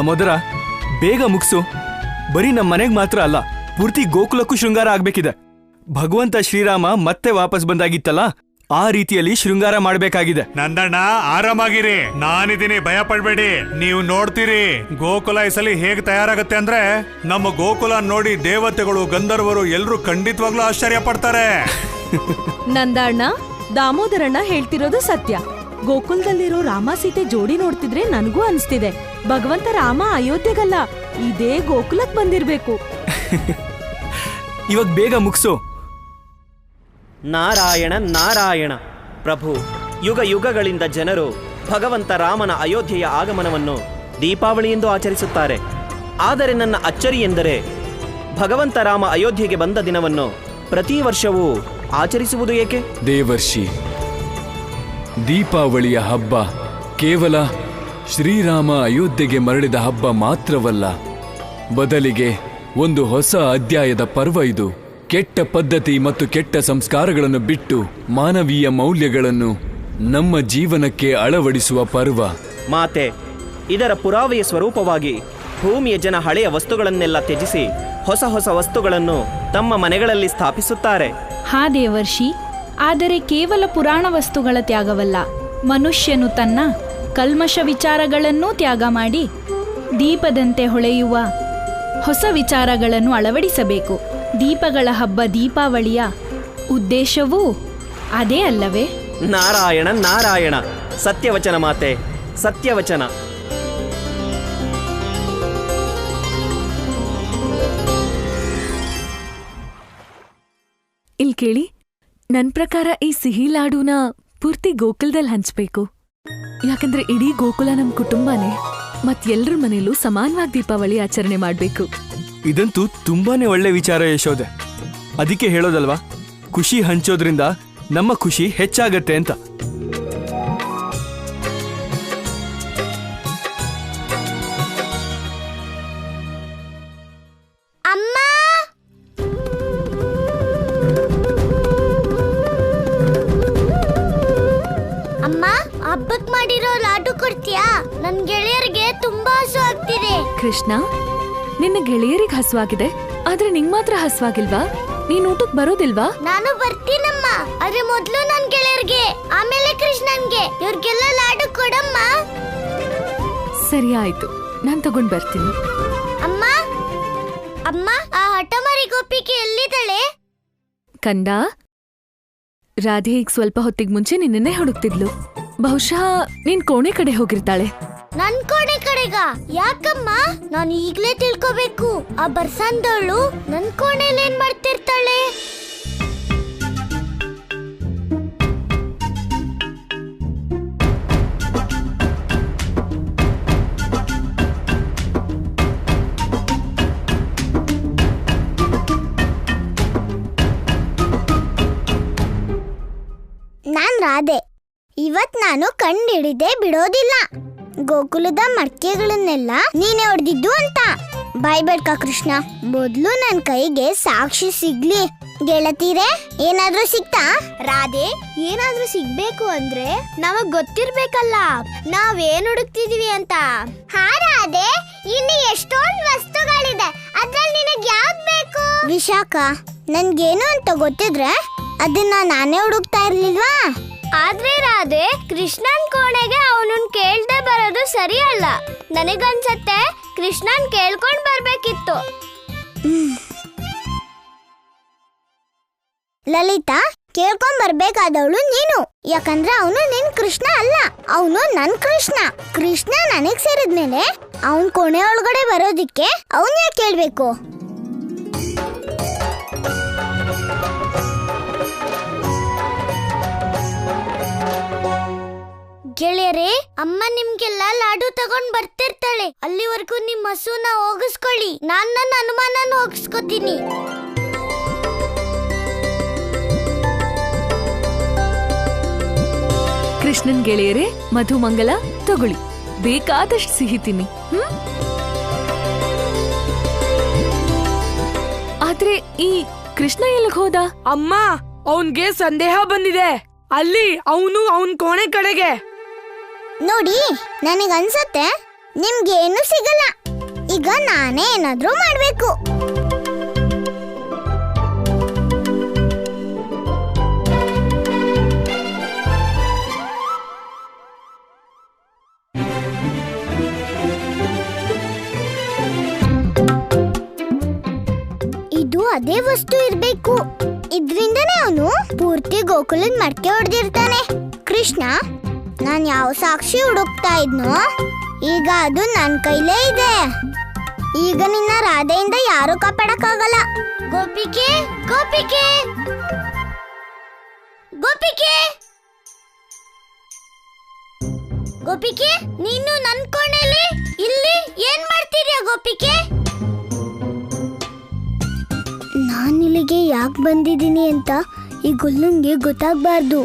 ದಾಮೋದರ, ಬೇಗ ಮುಗಿಸು. ಬರೀ ನಮ್ಮ ಮನೆಗೆ ಮಾತ್ರ ಅಲ್ಲ, ಪೂರ್ತಿ ಗೋಕುಲಕ್ಕೂ ಶೃಂಗಾರ ಆಗ್ಬೇಕಿದೆ. ಭಗವಂತ ಶ್ರೀರಾಮ ಮತ್ತೆ ವಾಪಸ್ ಬಂದಾಗಿತ್ತಲ್ಲ, ಆ ರೀತಿಯಲ್ಲಿ ಶೃಂಗಾರ ಮಾಡ್ಬೇಕಾಗಿದೆ. ನಂದಣ್ಣ, ಆರಾಮಾಗಿರಿ, ನಾನಿದ್ದೀನಿ, ಭಯ ಪಡ್ಬೇಡಿ. ನೀವು ನೋಡ್ತೀರಿ ಗೋಕುಲ ಈ ಸಲ ಹೇಗ್ ತಯಾರಾಗತ್ತೆ ಅಂದ್ರೆ, ನಮ್ಮ ಗೋಕುಲ ನೋಡಿ ದೇವತೆಗಳು, ಗಂಧರ್ವರು ಎಲ್ರು ಖಂಡಿತವಾಗ್ಲೂ ಆಶ್ಚರ್ಯ ಪಡ್ತಾರೆ. ನಂದಣ್ಣ, ದಾಮೋದರಣ್ಣ ಹೇಳ್ತಿರೋದು ಸತ್ಯ. ಗೋಕುಲದಲ್ಲಿರೋ ರಾಮ ಸೀತೆ ಜೋಡಿ ನೋಡ್ತಿದ್ರೆ ನನಗೂ ಅನ್ಸ್ತಿದೆ, ಭಗವಂತ ರಾಮ ಅಯೋಧ್ಯೆಗಲ್ಲ, ಇದೇ ಗೋಕುಲಕ್ ಬಂದಿರ್ಬೇಕು. ಇವಾಗ ಬೇಗ ಮುಗಿಸು. ನಾರಾಯಣ ನಾರಾಯಣ. ಪ್ರಭು, ಯುಗ ಯುಗಗಳಿಂದ ಜನರು ಭಗವಂತ ರಾಮನ ಅಯೋಧ್ಯೆಯ ಆಗಮನವನ್ನು ದೀಪಾವಳಿ ಎಂದು ಆಚರಿಸುತ್ತಾರೆ. ಆದರೆ ನನ್ನ ಅಚ್ಚರಿ ಎಂದರೆ, ಭಗವಂತ ರಾಮ ಅಯೋಧ್ಯೆಗೆ ಬಂದ ದಿನವನ್ನು ಪ್ರತಿ ವರ್ಷವೂ ಆಚರಿಸುವುದು ಏಕೆ? ದೇವರ್ಷಿ, ದೀಪಾವಳಿಯ ಹಬ್ಬ ಕೇವಲ ಶ್ರೀರಾಮ ಅಯೋಧ್ಯೆಗೆ ಮರಳಿದ ಹಬ್ಬ ಮಾತ್ರವಲ್ಲ, ಬದಲಿಗೆ ಒಂದು ಹೊಸ ಅಧ್ಯಾಯದ ಪರ್ವ ಇದು. ಕೆಟ್ಟ ಪದ್ಧತಿ ಮತ್ತು ಕೆಟ್ಟ ಸಂಸ್ಕಾರಗಳನ್ನು ಬಿಟ್ಟು ಮಾನವೀಯ ಮೌಲ್ಯಗಳನ್ನು ನಮ್ಮ ಜೀವನಕ್ಕೆ ಅಳವಡಿಸುವ ಪರ್ವ. ಮಾತೆ, ಇದರ ಪುರಾವೆಯ ಸ್ವರೂಪವಾಗಿ ಭೂಮಿಯ ಜನ ಹಳೆಯ ವಸ್ತುಗಳನ್ನೆಲ್ಲ ತ್ಯಜಿಸಿ ಹೊಸ ಹೊಸ ವಸ್ತುಗಳನ್ನು ತಮ್ಮ ಮನೆಗಳಲ್ಲಿ ಸ್ಥಾಪಿಸುತ್ತಾರೆ. ಹಾ ದೇವರ್ಷಿ, ಆದರೆ ಕೇವಲ ಪುರಾಣ ವಸ್ತುಗಳ ತ್ಯಾಗವಲ್ಲ, ಮನುಷ್ಯನು ತನ್ನ ಕಲ್ಮಶ ವಿಚಾರಗಳನ್ನೂ ತ್ಯಾಗ ಮಾಡಿ ದೀಪದಂತೆ ಹೊಳೆಯುವ ಹೊಸ ವಿಚಾರಗಳನ್ನು ಅಳವಡಿಸಬೇಕು. ದೀಪಗಳ ಹಬ್ಬ ದೀಪಾವಳಿಯ ಉದ್ದೇಶವೂ ಅದೇ ಅಲ್ಲವೇ? ನಾರಾಯಣ ನಾರಾಯಣ. ಸತ್ಯವಚನ ಮಾತೆ, ಸತ್ಯವಚನ. ಇಲ್ ಕೇಳಿ, ನನ್ ಪ್ರಕಾರ ಈ ಸಿಹಿ ಲಾಡುನ ಪೂರ್ತಿ ಗೋಕುಲದಲ್ಲಿ ಹಂಚ್ಬೇಕು. ಯಾಕಂದ್ರೆ ಇಡೀ ಗೋಕುಲ ನಮ್ ಕುಟುಂಬನೇ, ಮತ್ ಎಲ್ರ ಮನೇಲೂ ಸಮಾನವಾಗಿ ದೀಪಾವಳಿ ಆಚರಣೆ ಮಾಡ್ಬೇಕು. ಇದಂತೂ ತುಂಬಾನೇ ಒಳ್ಳೆ ವಿಚಾರ ಯಶೋದೆ. ಅದಕ್ಕೆ ಹೇಳೋದಲ್ವಾ, ಖುಷಿ ಹಂಚೋದ್ರಿಂದ ನಮ್ಮ ಖುಷಿ ಹೆಚ್ಚಾಗತ್ತೆ ಅಂತ. ಅಮ್ಮ, ಅಮ್ಮ, ಹಬ್ಬಕ್ ಮಾಡಿರೋ ಲಾಡು ಕೊಡ್ತೀಯಾ? ನನ್ ಗೆಳೆಯರಿಗೆ ತುಂಬಾ ಹಸು ಆಗ್ತಿದೆ. ಕೃಷ್ಣ, ನಿನ್ನ ಗೆಳೆಯರಿಗೆ ಹಸುವಾಗಿದೆ, ಆದ್ರೆ ನಿಂಗ್ ಮಾತ್ರ ಹಸುವಾಗಿಲ್ವಾ? ನೀನ್ ಊಟಕ್ ಬರೋದಿಲ್ವಾ? ನಾನು ಬರ್ತೀನಮ್ಮ, ಆದ್ರೆ ಮೊದ್ಲು ನನ್ ಗೆಳೆಯರಿಗೆ, ಆಮೇಲೆ ಕೃಷ್ಣನ್ಗೆ. ಇವ್ರಿಗೆಲ್ಲ ಲಾಡು ಕೊಡಮ್ಮ. ಸರಿ ಆಯ್ತು, ನಾನ್ ತಗೊಂಡ್ ಬರ್ತೀನಿ. ಅಮ್ಮ, ಅಮ್ಮ, ಆ ಹಠಮಾರಿ ಗೋಪಿಕೆ ಎಲ್ಲಿದ್ದಾಳೆ? ಕಂದ, ರಾಧೆ ಈಗ ಸ್ವಲ್ಪ ಹೊತ್ತಿಗೆ ಮುಂಚೆ ನಿನ್ನೇ ಹುಡುಕ್ತಿದ್ಲು. ಬಹುಶಃ ನೀನ್ ಕೋಣೆ ಕಡೆ ಹೋಗಿರ್ತಾಳೆ. ನನ್ ಕೋಣೆ ಕಡೆಗ? ಯಾಕಮ್ಮ? ನಾನು ಈಗ್ಲೇ ತಿಳ್ಕೋಬೇಕು. ಆ ಬರ್ಸಂದವಳು ನನ್ ಕೋಣೆಯಲ್ಲಿ ಏನ್ ಮಾಡ್ತಿರ್ತಾಳೆ? ನಾನ್ ರಾಧೆ. ಇವತ್ ನಾನು ಕಂಡಿಡಿದೆ ಬಿಡೋದಿಲ್ಲ. ಗೋಕುಲದ ಮಡ್ಕೆಗಳನ್ನೆಲ್ಲ ನೀನೇ ಹೊಡೆದಿದ್ದು ಅಂತ. ಬಾಯ್ಬೇಡ್ಕ ಕೃಷ್ಣ, ಮೊದ್ಲು ನನ್ ಕೈಗೆ ಸಾಕ್ಷಿ ಸಿಗ್ಲಿ. ಗೆಳತೀರೆ, ಏನಾದ್ರೂ ಸಿಕ್ತಾ? ರಾಧೆ, ಏನಾದ್ರೂ ಸಿಗ್ಬೇಕು ಅಂದ್ರೆ ನಮಗ್ ಗೊತ್ತಿರ್ಬೇಕಲ್ಲ ನಾವೇನ್ ಹುಡುಕ್ತಿದೀವಿ ಅಂತ. ಹಾ ರಾಧೆ, ಇಲ್ಲಿ ಎಷ್ಟೊಂದ್ ವಸ್ತುಗಳಿದೆ, ಅದ್ರಲ್ಲಿ ನಿನಗ್ ಯಾವ್ದ್ ಬೇಕು? ವಿಶಾಖ, ನನ್ಗೇನು ಅಂತ ಗೊತ್ತಿದ್ರೆ ಅದನ್ನ ನಾನೇ ಹುಡುಕ್ತಾ ಇರ್ಲಿಲ್ವಾ? ಆದ್ರೆ ರಾಧೆ, ಕೃಷ್ಣನ್ ಕೋಣೆಗೆ ಅವನನ್ನ ಕೇಳ್ದೆ ಬರೋದು ಸರಿ ಅಲ್ಲ. ನನಗನ್ಸತ್ತೆ ಕೃಷ್ಣನ್ ಕೇಳ್ಕೊಂಡ್ ಬರ್ಬೇಕಿತ್ತು. ಲಲಿತಾ, ಕೇಳ್ಕೊಂಡ್ ಬರ್ಬೇಕಾದವಳು ನೀನು. ಯಾಕಂದ್ರೆ ಅವನು ನಿನ್ ಕೃಷ್ಣ ಅಲ್ಲ, ಅವನು ನನ್ ಕೃಷ್ಣ. ಕೃಷ್ಣ ನನಗ್ ಸೇರಿದ್ಮೇಲೆ ಅವನ್ ಕೋಣೆ ಒಳಗಡೆ ಬರೋದಿಕ್ಕೆ ಅವನ್ ಯಾಕೆ ಕೇಳ್ಬೇಕು? ಗೆಳೆಯರೇ, ಅಮ್ಮ ನಿಮ್ಗೆಲ್ಲ ಲಾಡು ತಗೊಂಡ್ ಬರ್ತಿರ್ತಾಳೆ. ಅಲ್ಲಿವರೆಗೂ ನಿಮ್ ಹಸುನ ಹೋಗಿಸ್ಕೊಳ್ಳಿ, ನಾನ್ ನನ್ನ ಅನುಮಾನನ ಹೋಗಿಸ್ಕೊತೀನಿ. ಕೃಷ್ಣನ್ ಗೆಳೆಯರೇ, ಮಧುಮಂಗಲ ತಗೊಳ್ಳಿ, ಬೇಕಾದಷ್ಟು ಸಿಹಿ ತಿನ್ನಿ. ಆದ್ರೆ ಈ ಕೃಷ್ಣ ಎಲ್ಲಿಗೆ ಹೋದ? ಅಮ್ಮ, ಅವನ್ಗೆ ಸಂದೇಹ ಬಂದಿದೆ. ಅಲ್ಲಿ ಅವನು ಅವನ್ ಕೋಣೆ ಕಡೆಗೆ. ನೋಡಿ, ನನಗನ್ಸತ್ತೆ ನಿಮ್ಗೇನು ಸಿಗಲ್ಲ. ಈಗ ನಾನೇ ಏನಾದ್ರೂ ಮಾಡ್ಬೇಕು. ಇದು ಅದೇ ವಸ್ತು ಇರ್ಬೇಕು. ಇದ್ರಿಂದನೇ ಅವನು ಪೂರ್ತಿ ಗೋಕುಲದ ಮಡಕೆ ಹೊಡೆದಿರ್ತಾನೆ. ಕೃಷ್ಣ, ನಾನ್ ಯಾವ ಸಾಕ್ಷಿ ಹುಡುಕ್ತಾ ಇದ್ನೋ ಈಗ ಅದು ನನ್ ಕೈಲೇ ಇದೆ. ಈಗ ನಿನ್ನ ರಾಧೆಯಿಂದ ಯಾರು ಕಾಪಾಡಕ್ಕಾಗಲ್ಲ. ಗೋಪಿಕೆ, ಗೋಪಿಕೆ, ಗೋಪಿಕೆ, ಗೋಪಿಕೆ, ನೀನು ನನ್ ಕೋಣೆಲಿ ಇಲ್ಲಿ ಏನ್ ಮಾಡ್ತಿದ್ಯಾ ಗೋಪಿಕೆ? ನಾನ್ ಇಲ್ಲಿಗೆ ಯಾಕೆ ಬಂದಿದ್ದೀನಿ ಅಂತ ಈ ಗೊಲ್ಲಂಗೆ ಗೊತ್ತಾಗ್ಬಾರ್ದು.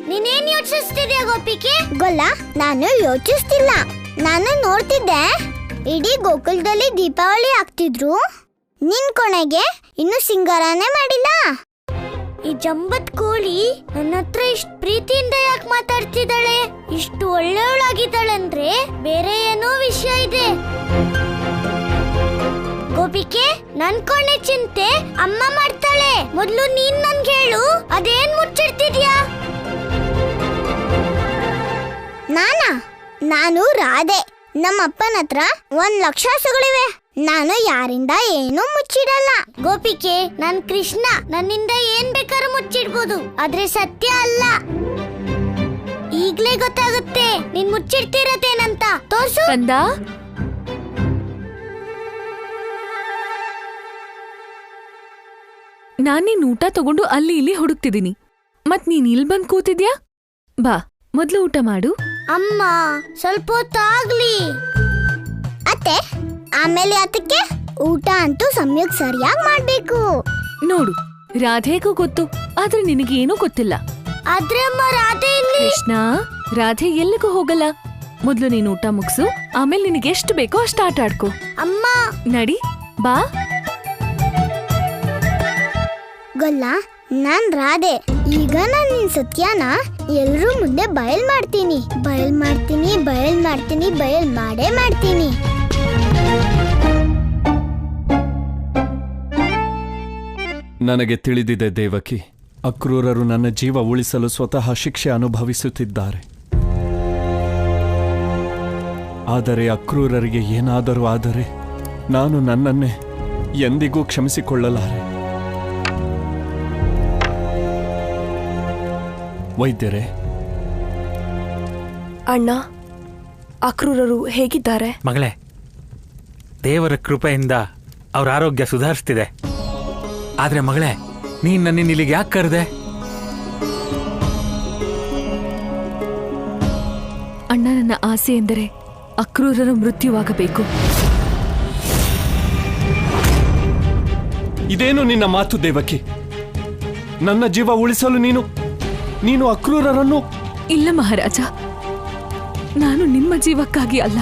ನೀನೇನ್ ಯೋಚಿಸ್ತಿದ್ಯಾ ಗೋಪಿಕೆ? ಗೊಲ್ಲ, ನಾನು ಯೋಚಿಸ್ತಿಲ್ಲ. ನಾನು ನೋಡ್ತಿದ್ದೆ ಇಡೀ ಗೋಕುಲದಲ್ಲಿ ದೀಪಾವಳಿ ಆಗ್ತಿದ್ರು. ನಿನ್ ಕೊನೆಗೆ ಇನ್ನು ಸಿಂಗಾರನೇ ಮಾಡಿಲ್ಲ. ಈ ಜಂಬತ್ ಕೋಳಿ ನನ್ನ ಹತ್ರ ಇಷ್ಟು ಪ್ರೀತಿಯಿಂದ ಯಾಕೆ ಮಾತಾಡ್ತಿದ್ದಾಳೆ? ಇಷ್ಟು ಒಳ್ಳೆಯವಳಾಗಿದ್ದಾಳೆ ಅಂದ್ರೆ ಬೇರೆ ಏನೋ ವಿಷಯ ಇದೆ. ಗೋಪಿಕೆ, ನನ್ ಕೊನೆ ಚಿಂತೆ ಅಮ್ಮ ಮಾಡ್ತಾಳೆ. ಮೊದ್ಲು ನೀನ್ ನನ್ಗೆ ಹೇಳು, ಅದೇನ್ ಮುಚ್ಚಿಡ್ತಿದ್ಯಾ? ನಾನು ರಾಧೆ. ನಮ್ಮ ಅಪ್ಪನ ಹತ್ರ 1,00,000 ಹಸುಗಳಿವೆ. ನಾನು ಯಾರಿಂದ ಏನೂ ಮುಚ್ಚಿಡಲ್ಲ. ಗೋಪಿಕೆ, ನಾನ್ ಕೃಷ್ಣ. ನನ್ನಿಂದ ಏನ್ ಬೇಕಾದ್ರೂ ಮುಚ್ಚಿಡ್ಬೋದು, ಆದ್ರೆ ಸತ್ಯ ಅಲ್ಲ. ಈಗ್ಲೇ ಗೊತ್ತಾಗುತ್ತೆ ನೀನ್ ಮುಚ್ಚಿಡ್ತಿರತ್ತೇನಂತ. ತೋರ್ಸು. ಕಂದ, ನಾನೇನ್ ಊಟ ತಗೊಂಡು ಅಲ್ಲಿ ಇಲ್ಲಿ ಹುಡುಕ್ತಿದ್ದೀನಿ. ಮತ್ ನೀನ್ ಇಲ್ಲಿ ಬಂದ್ ಕೂತಿದ್ಯಾ? ಬಾ, ಮೊದ್ಲು ಊಟ ಮಾಡು. ಅಮ್ಮ, ಸ್ವಲ್ಪ ಹೊತ್ತಾಗ್ಲಿ. ಅತ್ತೆ, ಆಮೇಲೆ ಅದಕ್ಕೆ ಊಟ ಅಂತೂ ಸಮಯಕ್ಕೆ ಸರಿಯಾಗಿ ಮಾಡ್ಬೇಕು. ನೋಡು, ರಾಧೆಗೂ ಗೊತ್ತು, ಆದ್ರೆ ನಿನಗೇನೂ ಗೊತ್ತಿಲ್ಲ. ಆದ್ರೆ ಅಮ್ಮ, ರಾಧೆ ಇಲ್ಲಿ. ಕೃಷ್ಣ, ರಾಧೆ ಎಲ್ಲಿಗೂ ಹೋಗಲ್ಲ. ಮೊದ್ಲು ನೀನು ಊಟ ಮುಗ್ಸು, ಆಮೇಲೆ ನಿನಗೆ ಎಷ್ಟು ಬೇಕೋ ಅಷ್ಟು ಆಟ ಆಡ್ಕೋ. ಅಮ್ಮ, ನಡಿ, ಬಾ. ಗೊಲ್ಲ, ನಾನ್ ರಾಧೆ. ಈಗ ನಾನು ನಿನ್ ಸತ್ಯನ ಎಲ್ರೂ ಮುಂದೆ ಬಯಲ್ ಮಾಡ್ತೀನಿ. ಬಯಲ್ ಮಾಡೇ ಮಾಡ್ತೀನಿ. ನನಗೆ ತಿಳಿದಿದೆ ದೇವಕಿ, ಅಕ್ರೂರರು ನನ್ನ ಜೀವ ಉಳಿಸಲು ಸ್ವತಃ ಶಿಕ್ಷೆ ಅನುಭವಿಸುತ್ತಿದ್ದಾರೆ. ಆದರೆ ಅಕ್ರೂರರಿಗೆ ಏನಾದರೂ ಆದರೆ ನಾನು ನನ್ನನ್ನೇ ಎಂದಿಗೂ ಕ್ಷಮಿಸಿಕೊಳ್ಳಲಾರೆ. ವೈದ್ಯರೇ, ಅಣ್ಣ, ಅಕ್ರೂರರು ಹೇಗಿದ್ದಾರೆ? ಮಗಳೇ, ದೇವರ ಕೃಪೆಯಿಂದ ಅವ್ರ ಆರೋಗ್ಯ ಸುಧಾರಿಸ್ತಿದೆ. ಆದ್ರೆ ಮಗಳೇ, ನೀನ್ ನನ್ನನ್ನು ಇಲ್ಲಿಗೆ ಯಾಕೆ ಕರೆದೆ? ಅಣ್ಣ, ನನ್ನ ಆಸೆ ಎಂದರೆ ಅಕ್ರೂರರ ಮೃತ್ಯುವಾಗಬೇಕು. ಇದೇನು ನಿನ್ನ ಮಾತು ದೇವಕಿ? ನನ್ನ ಜೀವ ಉಳಿಸಲು ನೀನು ಅಕ್ರೂರರನ್ನು? ಇಲ್ಲ ಮಹಾರಾಜ, ನಾನು ನಿಮ್ಮ ಜೀವಕ್ಕಾಗಿ ಅಲ್ಲ,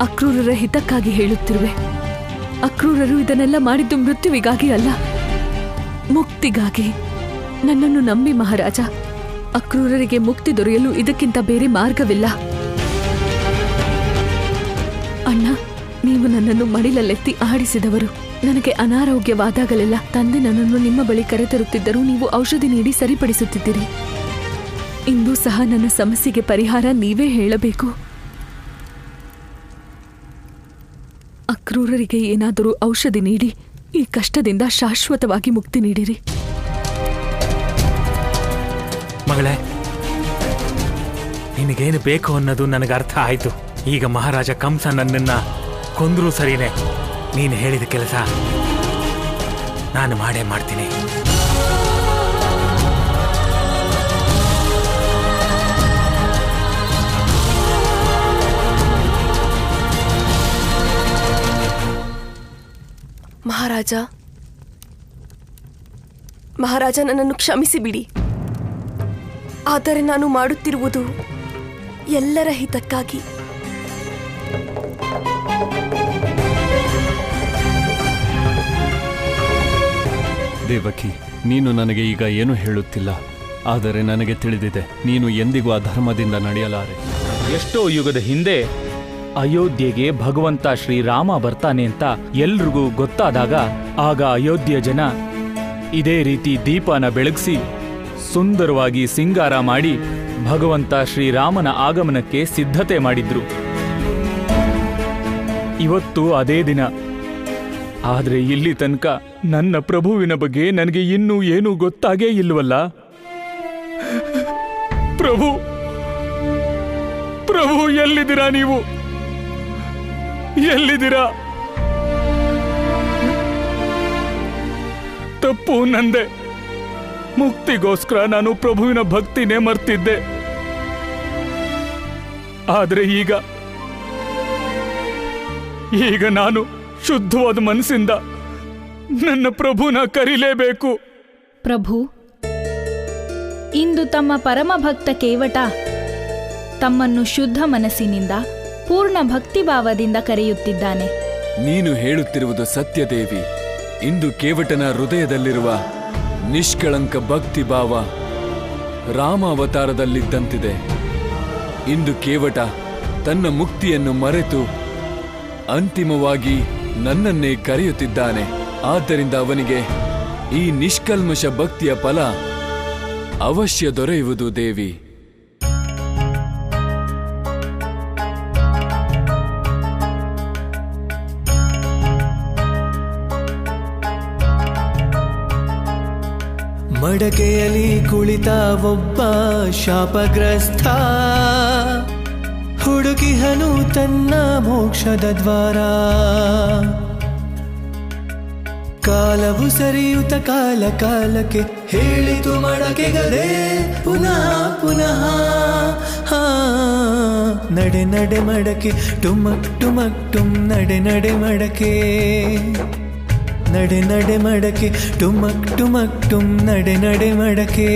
ಅಕ್ರೂರರ ಹಿತಕ್ಕಾಗಿ ಹೇಳುತ್ತಿರುವೆ. ಅಕ್ರೂರರು ಇದನ್ನೆಲ್ಲ ಮಾಡಿದ್ದು ಮೃತ್ಯುವಿಗಾಗಿ ಅಲ್ಲ, ಮುಕ್ತಿಗಾಗಿ. ನನ್ನನ್ನು ನಂಬಿ ಮಹಾರಾಜ, ಅಕ್ರೂರರಿಗೆ ಮುಕ್ತಿ ದೊರೆಯಲು ಇದಕ್ಕಿಂತ ಬೇರೆ ಮಾರ್ಗವಿಲ್ಲ. ಅಣ್ಣ, ನೀವು ನನ್ನನ್ನು ಮಡಿಲಲ್ಲೆತ್ತಿ ಆಡಿಸಿದವರು. ನನಗೆ ಅನಾರೋಗ್ಯವಾದಾಗಲೆಲ್ಲ ತಂದೆ ನನ್ನನ್ನು ನಿಮ್ಮ ಬಳಿ ಕರೆತರುತ್ತಿದ್ದರೂ ನೀವು ಔಷಧಿ ನೀಡಿ ಸರಿಪಡಿಸುತ್ತಿದ್ದೀರಿ. ಇಂದು ಸಹ ನನ್ನ ಸಮಸ್ಯೆಗೆ ಪರಿಹಾರ ನೀವೇ ಹೇಳಬೇಕು. ಅಕ್ರೂರರಿಗೆ ಏನಾದರೂ ಔಷಧಿ ನೀಡಿ ಈ ಕಷ್ಟದಿಂದ ಶಾಶ್ವತವಾಗಿ ಮುಕ್ತಿ ನೀಡಿರಿ. ಮಗಳೇ, ನಿನಗೇನು ಬೇಕು ಅನ್ನೋದು ನನಗೆ ಅರ್ಥ ಆಯ್ತು. ಈಗ ಮಹಾರಾಜ ಕಂಸ ನನ್ನನ್ನ ಕೊಂದ್ರೂ ಸರಿನೇ, ನೀನು ಹೇಳಿದ ಕೆಲಸ ನಾನು ಮಾಡೇ ಮಾಡ್ತೀನಿ. ಮಹಾರಾಜ, ನನ್ನನ್ನು ಕ್ಷಮಿಸಿ ಬಿಡಿ. ಆದರೆ ನಾನು ಮಾಡುತ್ತಿರುವುದು ಎಲ್ಲರ ಹಿತಕ್ಕಾಗಿ. ದೇವಕಿ, ನೀನು ನನಗೆ ಈಗ ಏನು ಹೇಳುತ್ತಿಲ್ಲ, ಆದರೆ ನನಗೆ ತಿಳಿದಿದೆ ನೀನು ಎಂದಿಗೂ ಅಧರ್ಮದಿಂದ ನಡೆಯಲಾರೆ. ಎಷ್ಟೋ ಯುಗದ ಹಿಂದೆ ಅಯೋಧ್ಯೆಗೆ ಭಗವಂತ ಶ್ರೀರಾಮ ಬರ್ತಾನೆ ಅಂತ ಎಲ್ರಿಗೂ ಗೊತ್ತಾದಾಗ ಆಗ ಅಯೋಧ್ಯೆ ಜನ ಇದೇ ರೀತಿ ದೀಪನ ಬೆಳಗಿಸಿ ಸುಂದರವಾಗಿ ಸಿಂಗಾರ ಮಾಡಿ ಭಗವಂತ ಶ್ರೀರಾಮನ ಆಗಮನಕ್ಕೆ ಸಿದ್ಧತೆ ಮಾಡಿದ್ರು. ಇವತ್ತು ಅದೇ ದಿನ. ಆದ್ರೆ ಇಲ್ಲಿ ತನಕ ನನ್ನ ಪ್ರಭುವಿನ ಬಗ್ಗೆ ನನಗೆ ಇನ್ನೂ ಏನೂ ಗೊತ್ತಾಗೇ ಇಲ್ವಲ್ಲ. ಪ್ರಭು ಪ್ರಭು ಎಲ್ಲಿದ್ದೀರಾ ನೀವು? ಎಲ್ಲಿದ್ದೀರಾ? ತಪ್ಪು ನಂದೆ. ಮುಕ್ತಿಗೋಸ್ಕರ ನಾನು ಪ್ರಭುವಿನ ಭಕ್ತಿನೇ ಮರ್ತಿದ್ದೆ. ಆದ್ರೆ ಈಗ ನಾನು ಶುದ್ಧವಾದ ಮನಸ್ಸಿಂದ ನನ್ನ ಪ್ರಭುನ ಕರೀಲೇಬೇಕು. ಪ್ರಭು, ಇಂದು ತಮ್ಮ ಪರಮ ಭಕ್ತ ಕೇವಟ ತಮ್ಮನ್ನು ಶುದ್ಧ ಮನಸ್ಸಿನಿಂದ ಪೂರ್ಣ ಭಕ್ತಿಭಾವದಿಂದ ಕರೆಯುತ್ತಿದ್ದಾನೆ. ನೀನು ಹೇಳುತ್ತಿರುವುದು ಸತ್ಯದೇವಿ. ಇಂದು ಕೇವಟನ ಹೃದಯದಲ್ಲಿರುವ ನಿಷ್ಕಳಂಕ ಭಕ್ತಿಭಾವ ರಾಮ ಅವತಾರದಲ್ಲಿದ್ದಂತಿದೆ. ಇಂದು ಕೇವಟ ತನ್ನ ಮುಕ್ತಿಯನ್ನು ಮರೆತು ಅಂತಿಮವಾಗಿ ನನ್ನನ್ನೇ ಕರೆಯುತ್ತಿದ್ದಾನೆ. ಆದ್ದರಿಂದ ಅವನಿಗೆ ಈ ನಿಷ್ಕಲ್ಮಶ ಭಕ್ತಿಯ ಫಲ ಅವಶ್ಯ ದೊರೆಯುವುದು ದೇವಿ. ಮಡಕೆಯಲ್ಲಿ ಕುಳಿತ ಒಬ್ಬ ಶಾಪಗ್ರಸ್ತ ಹುಡುಕಿಹನು ತನ್ನ ಮೋಕ್ಷದ ದ್ವಾರ. ಕಾಲವು ಸರಿಯುತ್ತ ಕಾಲ ಕಾಲಕ್ಕೆ ಹೇಳಿತು ಮಡಕೆಗದೆ ಪುನಃ ಪುನಃ. ನಡೆ ನಡೆ ಮಡಕೆ ಟುಮಕ್ ಟುಮಕ್ ಟುಮ್ ನಡೆ ನಡೆ ಮಡಕೆ. ನಡೆ ನಡೆ ಮಡಕೆ ಟುಮಕ್ ಟುಮಕ್ ಟುಮ್ ನಡೆ ನಡೆ ಮಡಕೆ.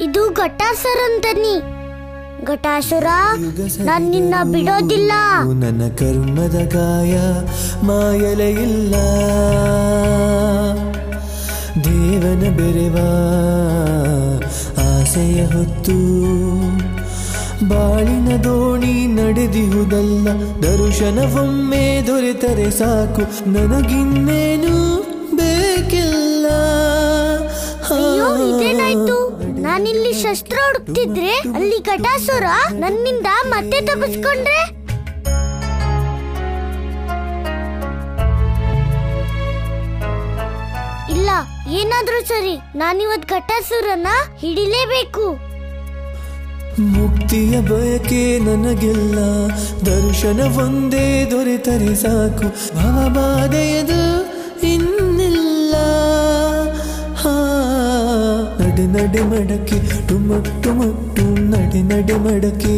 ಇದು ಘಟಾಸುರಂತನಿ. ಘಟಾಸುರ, ನಾನು ನಿನ್ನ ಬಿಡೋದಿಲ್ಲ. ನನ್ನ ಕರ್ಮದ ಗಾಯ ಮಾಯಲೆ ಇಲ್ಲ. ದೇವನ ಬೆರೆವ ಆಸೆಯ ಹೊತ್ತು ಬಾಳಿನ ದೋಣಿ ನಡೆದಿಹುದಲ್ಲ. ದರ್ಶನವೊಮ್ಮೆ ದೊರೆತರೆ ಸಾಕು, ನನಗಿನ್ನೇನು ಬೇಕಿಲ್ಲ. ಅಯ್ಯೋ, ಇದೇನಾಯ್ತು? ನಾನಿಲ್ಲಿ ಶಸ್ತ್ರ ಹುಡುಕ್ತಿದ್ರೆ ಅಲ್ಲಿ ಘಟಾಸುರ ನನ್ನಿಂದ ಮತ್ತೆ ತಪ್ಪಿಸ್ಕೊಂಡ್ರೆ? ಇಲ್ಲ, ಏನಾದ್ರೂ ಸರಿ, ನಾನಿವತ್ ಘಟಾಸುರನ ಹಿಡಿಲೇಬೇಕು. ಮುಕ್ತಿಯ ಬಯಕೆ ನನಗೆಲ್ಲ, ದರ್ಶನ ಒಂದೇ ದೊರೆತರೆ ಸಾಕು. ಭವಬಾಧೆಯದು ಇನ್ನಿಲ್ಲ. ನಡೆ ನಡೆ ಮಡಕೆ ಟುಮಕ್ ಟುಮಕ್ ಟುಮ್ ನಡೆ ನಡೆ ಮಡಕೆ.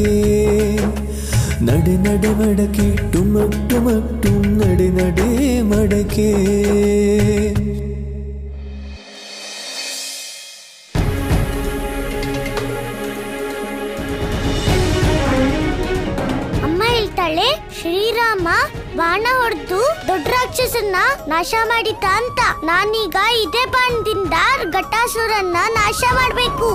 ನಡೆ ನಡೆ ಮಡಕೆ ಟುಮಕ್ ಟುಮಕ್ ಟುಮ್ ನಡೆ ನಡೆ ಮಡಕೆ. ಶ್ರೀರಾಮ ಬಾಣ ಹೊಡೆದು ದೊಡ್ಡ ರಾಕ್ಷಸನ್ನ ನಾಶ ಮಾಡಿದ್ದ ಅಂತ. ನಾನೀಗ ಇದೇ ಬಾಣದಿಂದ ಘಟಾಸುರನ್ನ ನಾಶ ಮಾಡಬೇಕು.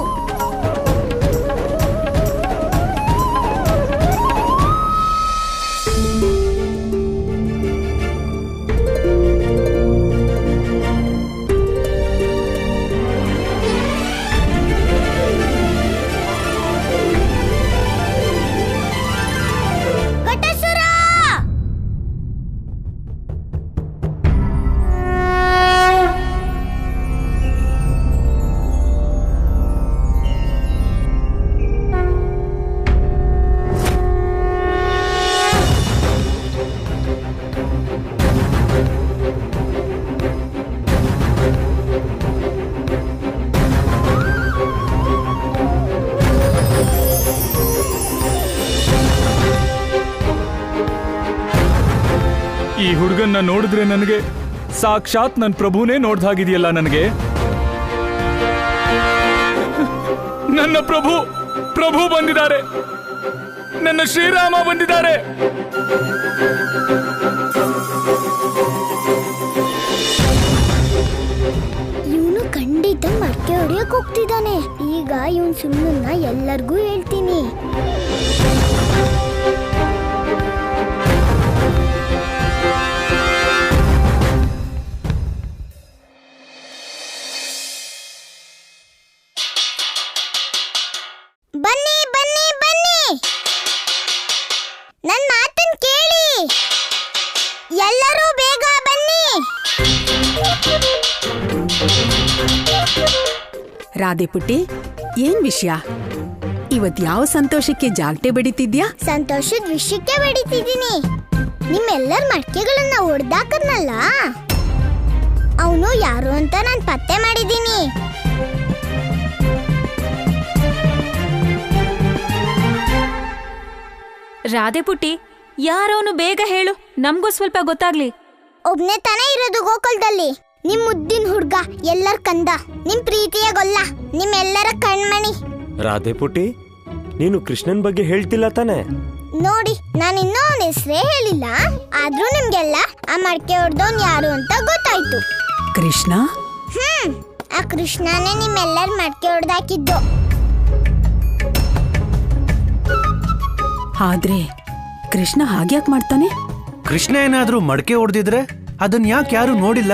ಈ ಹುಡುಗನ್ನ ನೋಡಿದ್ರೆ ನನಗೆ ಸಾಕ್ಷಾತ್ ನನ್ನ ಪ್ರಭುನೇ ನೋಡ್ದಾಗಿದೆಯಲ್ಲ. ನನಗೆ ನನ್ನ ಪ್ರಭು ಬಂದಿದ್ದಾರೆ. ನನ್ನ ಶ್ರೀರಾಮ ಬಂದಿದ್ದಾರೆ. ಇವನು ಹೊಡಿಯಕ್ ಹೋಗ್ತಿದ್ದಾನೆ. ಈಗ ಇವನ್ ಸುಳ್ಳನ್ನ ಎಲ್ಲರಿಗೂ ಹೇಳ್ತೀನಿ. ಬನ್ನಿ ಬನ್ನಿ ಬನ್ನಿ, ನನ್ ಮಾತನ್ ಕೇಳಿ, ಎಲ್ಲರೂ ಬೇಗ ಬನ್ನಿ. ರಾಧೆ ಪುಟ್ಟಿ, ಏನ್ ವಿಷಯ? ಇವತ್ ಯಾವ ಸಂತೋಷಕ್ಕೆ ಜಾಗಟೆ ಬಡಿತಿದ್ಯಾ? ಸಂತೋಷದ ವಿಷಯಕ್ಕೆ ಬಡಿತಿದ್ದೀನಿ. ನಿಮ್ಮೆಲ್ಲರ ಮಡಿಕೆಗಳನ್ನ ಹೊಡ್ದಾಕದ್ನಲ್ಲ, ಅವನು ಯಾರು ಅಂತ ನಾನು ಪತ್ತೆ ಮಾಡಿದ್ದೀನಿ. ರಾಧೆ ಪುಟ್ಟಿ, ಯಾರವನು? ಬೇಗ ಹೇಳು, ನಮಗೂ ಸ್ವಲ್ಪ ಗೊತ್ತಾಗ್ಲಿ. ಒಬ್ನೇ ತಾನೇ ಇರೋದು ಗೋಕುಲದಲ್ಲಿ. ನಿಮ್ ಮುದ್ದಿನ ಹುಡ್ಗ, ಎಲ್ಲರ ಕಂದ, ನಿಮ್ ಪ್ರೀತಿಯ ಗೊಲ್ಲ, ನಿಮ್ಮೆಲ್ಲರ ಕಣ್ಮಣಿ. ರಾಧೆ ಪುಟ್ಟಿ, ನೀನು ಕೃಷ್ಣನ್ ಬಗ್ಗೆ ಹೇಳ್ತಿಲ್ಲ ತಾನೆ? ನೋಡಿ, ನಾನಿನ್ನೂ ಅವನ ಹೆಸರೇ ಹೇಳಿಲ್ಲ, ಆದ್ರೂ ನಿಮ್ಗೆಲ್ಲ ಆ ಮಡಿಕೆ ಹೊಡ್ದವನ್ ಯಾರು ಅಂತ ಗೊತ್ತಾಯ್ತು. ಕೃಷ್ಣ? ಆ ಕೃಷ್ಣನೇ ನಿಮ್ಮೆಲ್ಲರ ಮಡಿಕೆ ಹೊಡ್ದಾಕಿದ್ದು. ಆದ್ರೆ ಕೃಷ್ಣ ಹಾಗ್ಯಾಕ್ ಮಾಡ್ತಾನೆ? ಕೃಷ್ಣ ಏನಾದ್ರೂ ಮಡಕೆ ಹೊಡೆದಿದ್ರೆ ಅದನ್ನ ಯಾಕೆ ಯಾರು ನೋಡಿಲ್ಲ?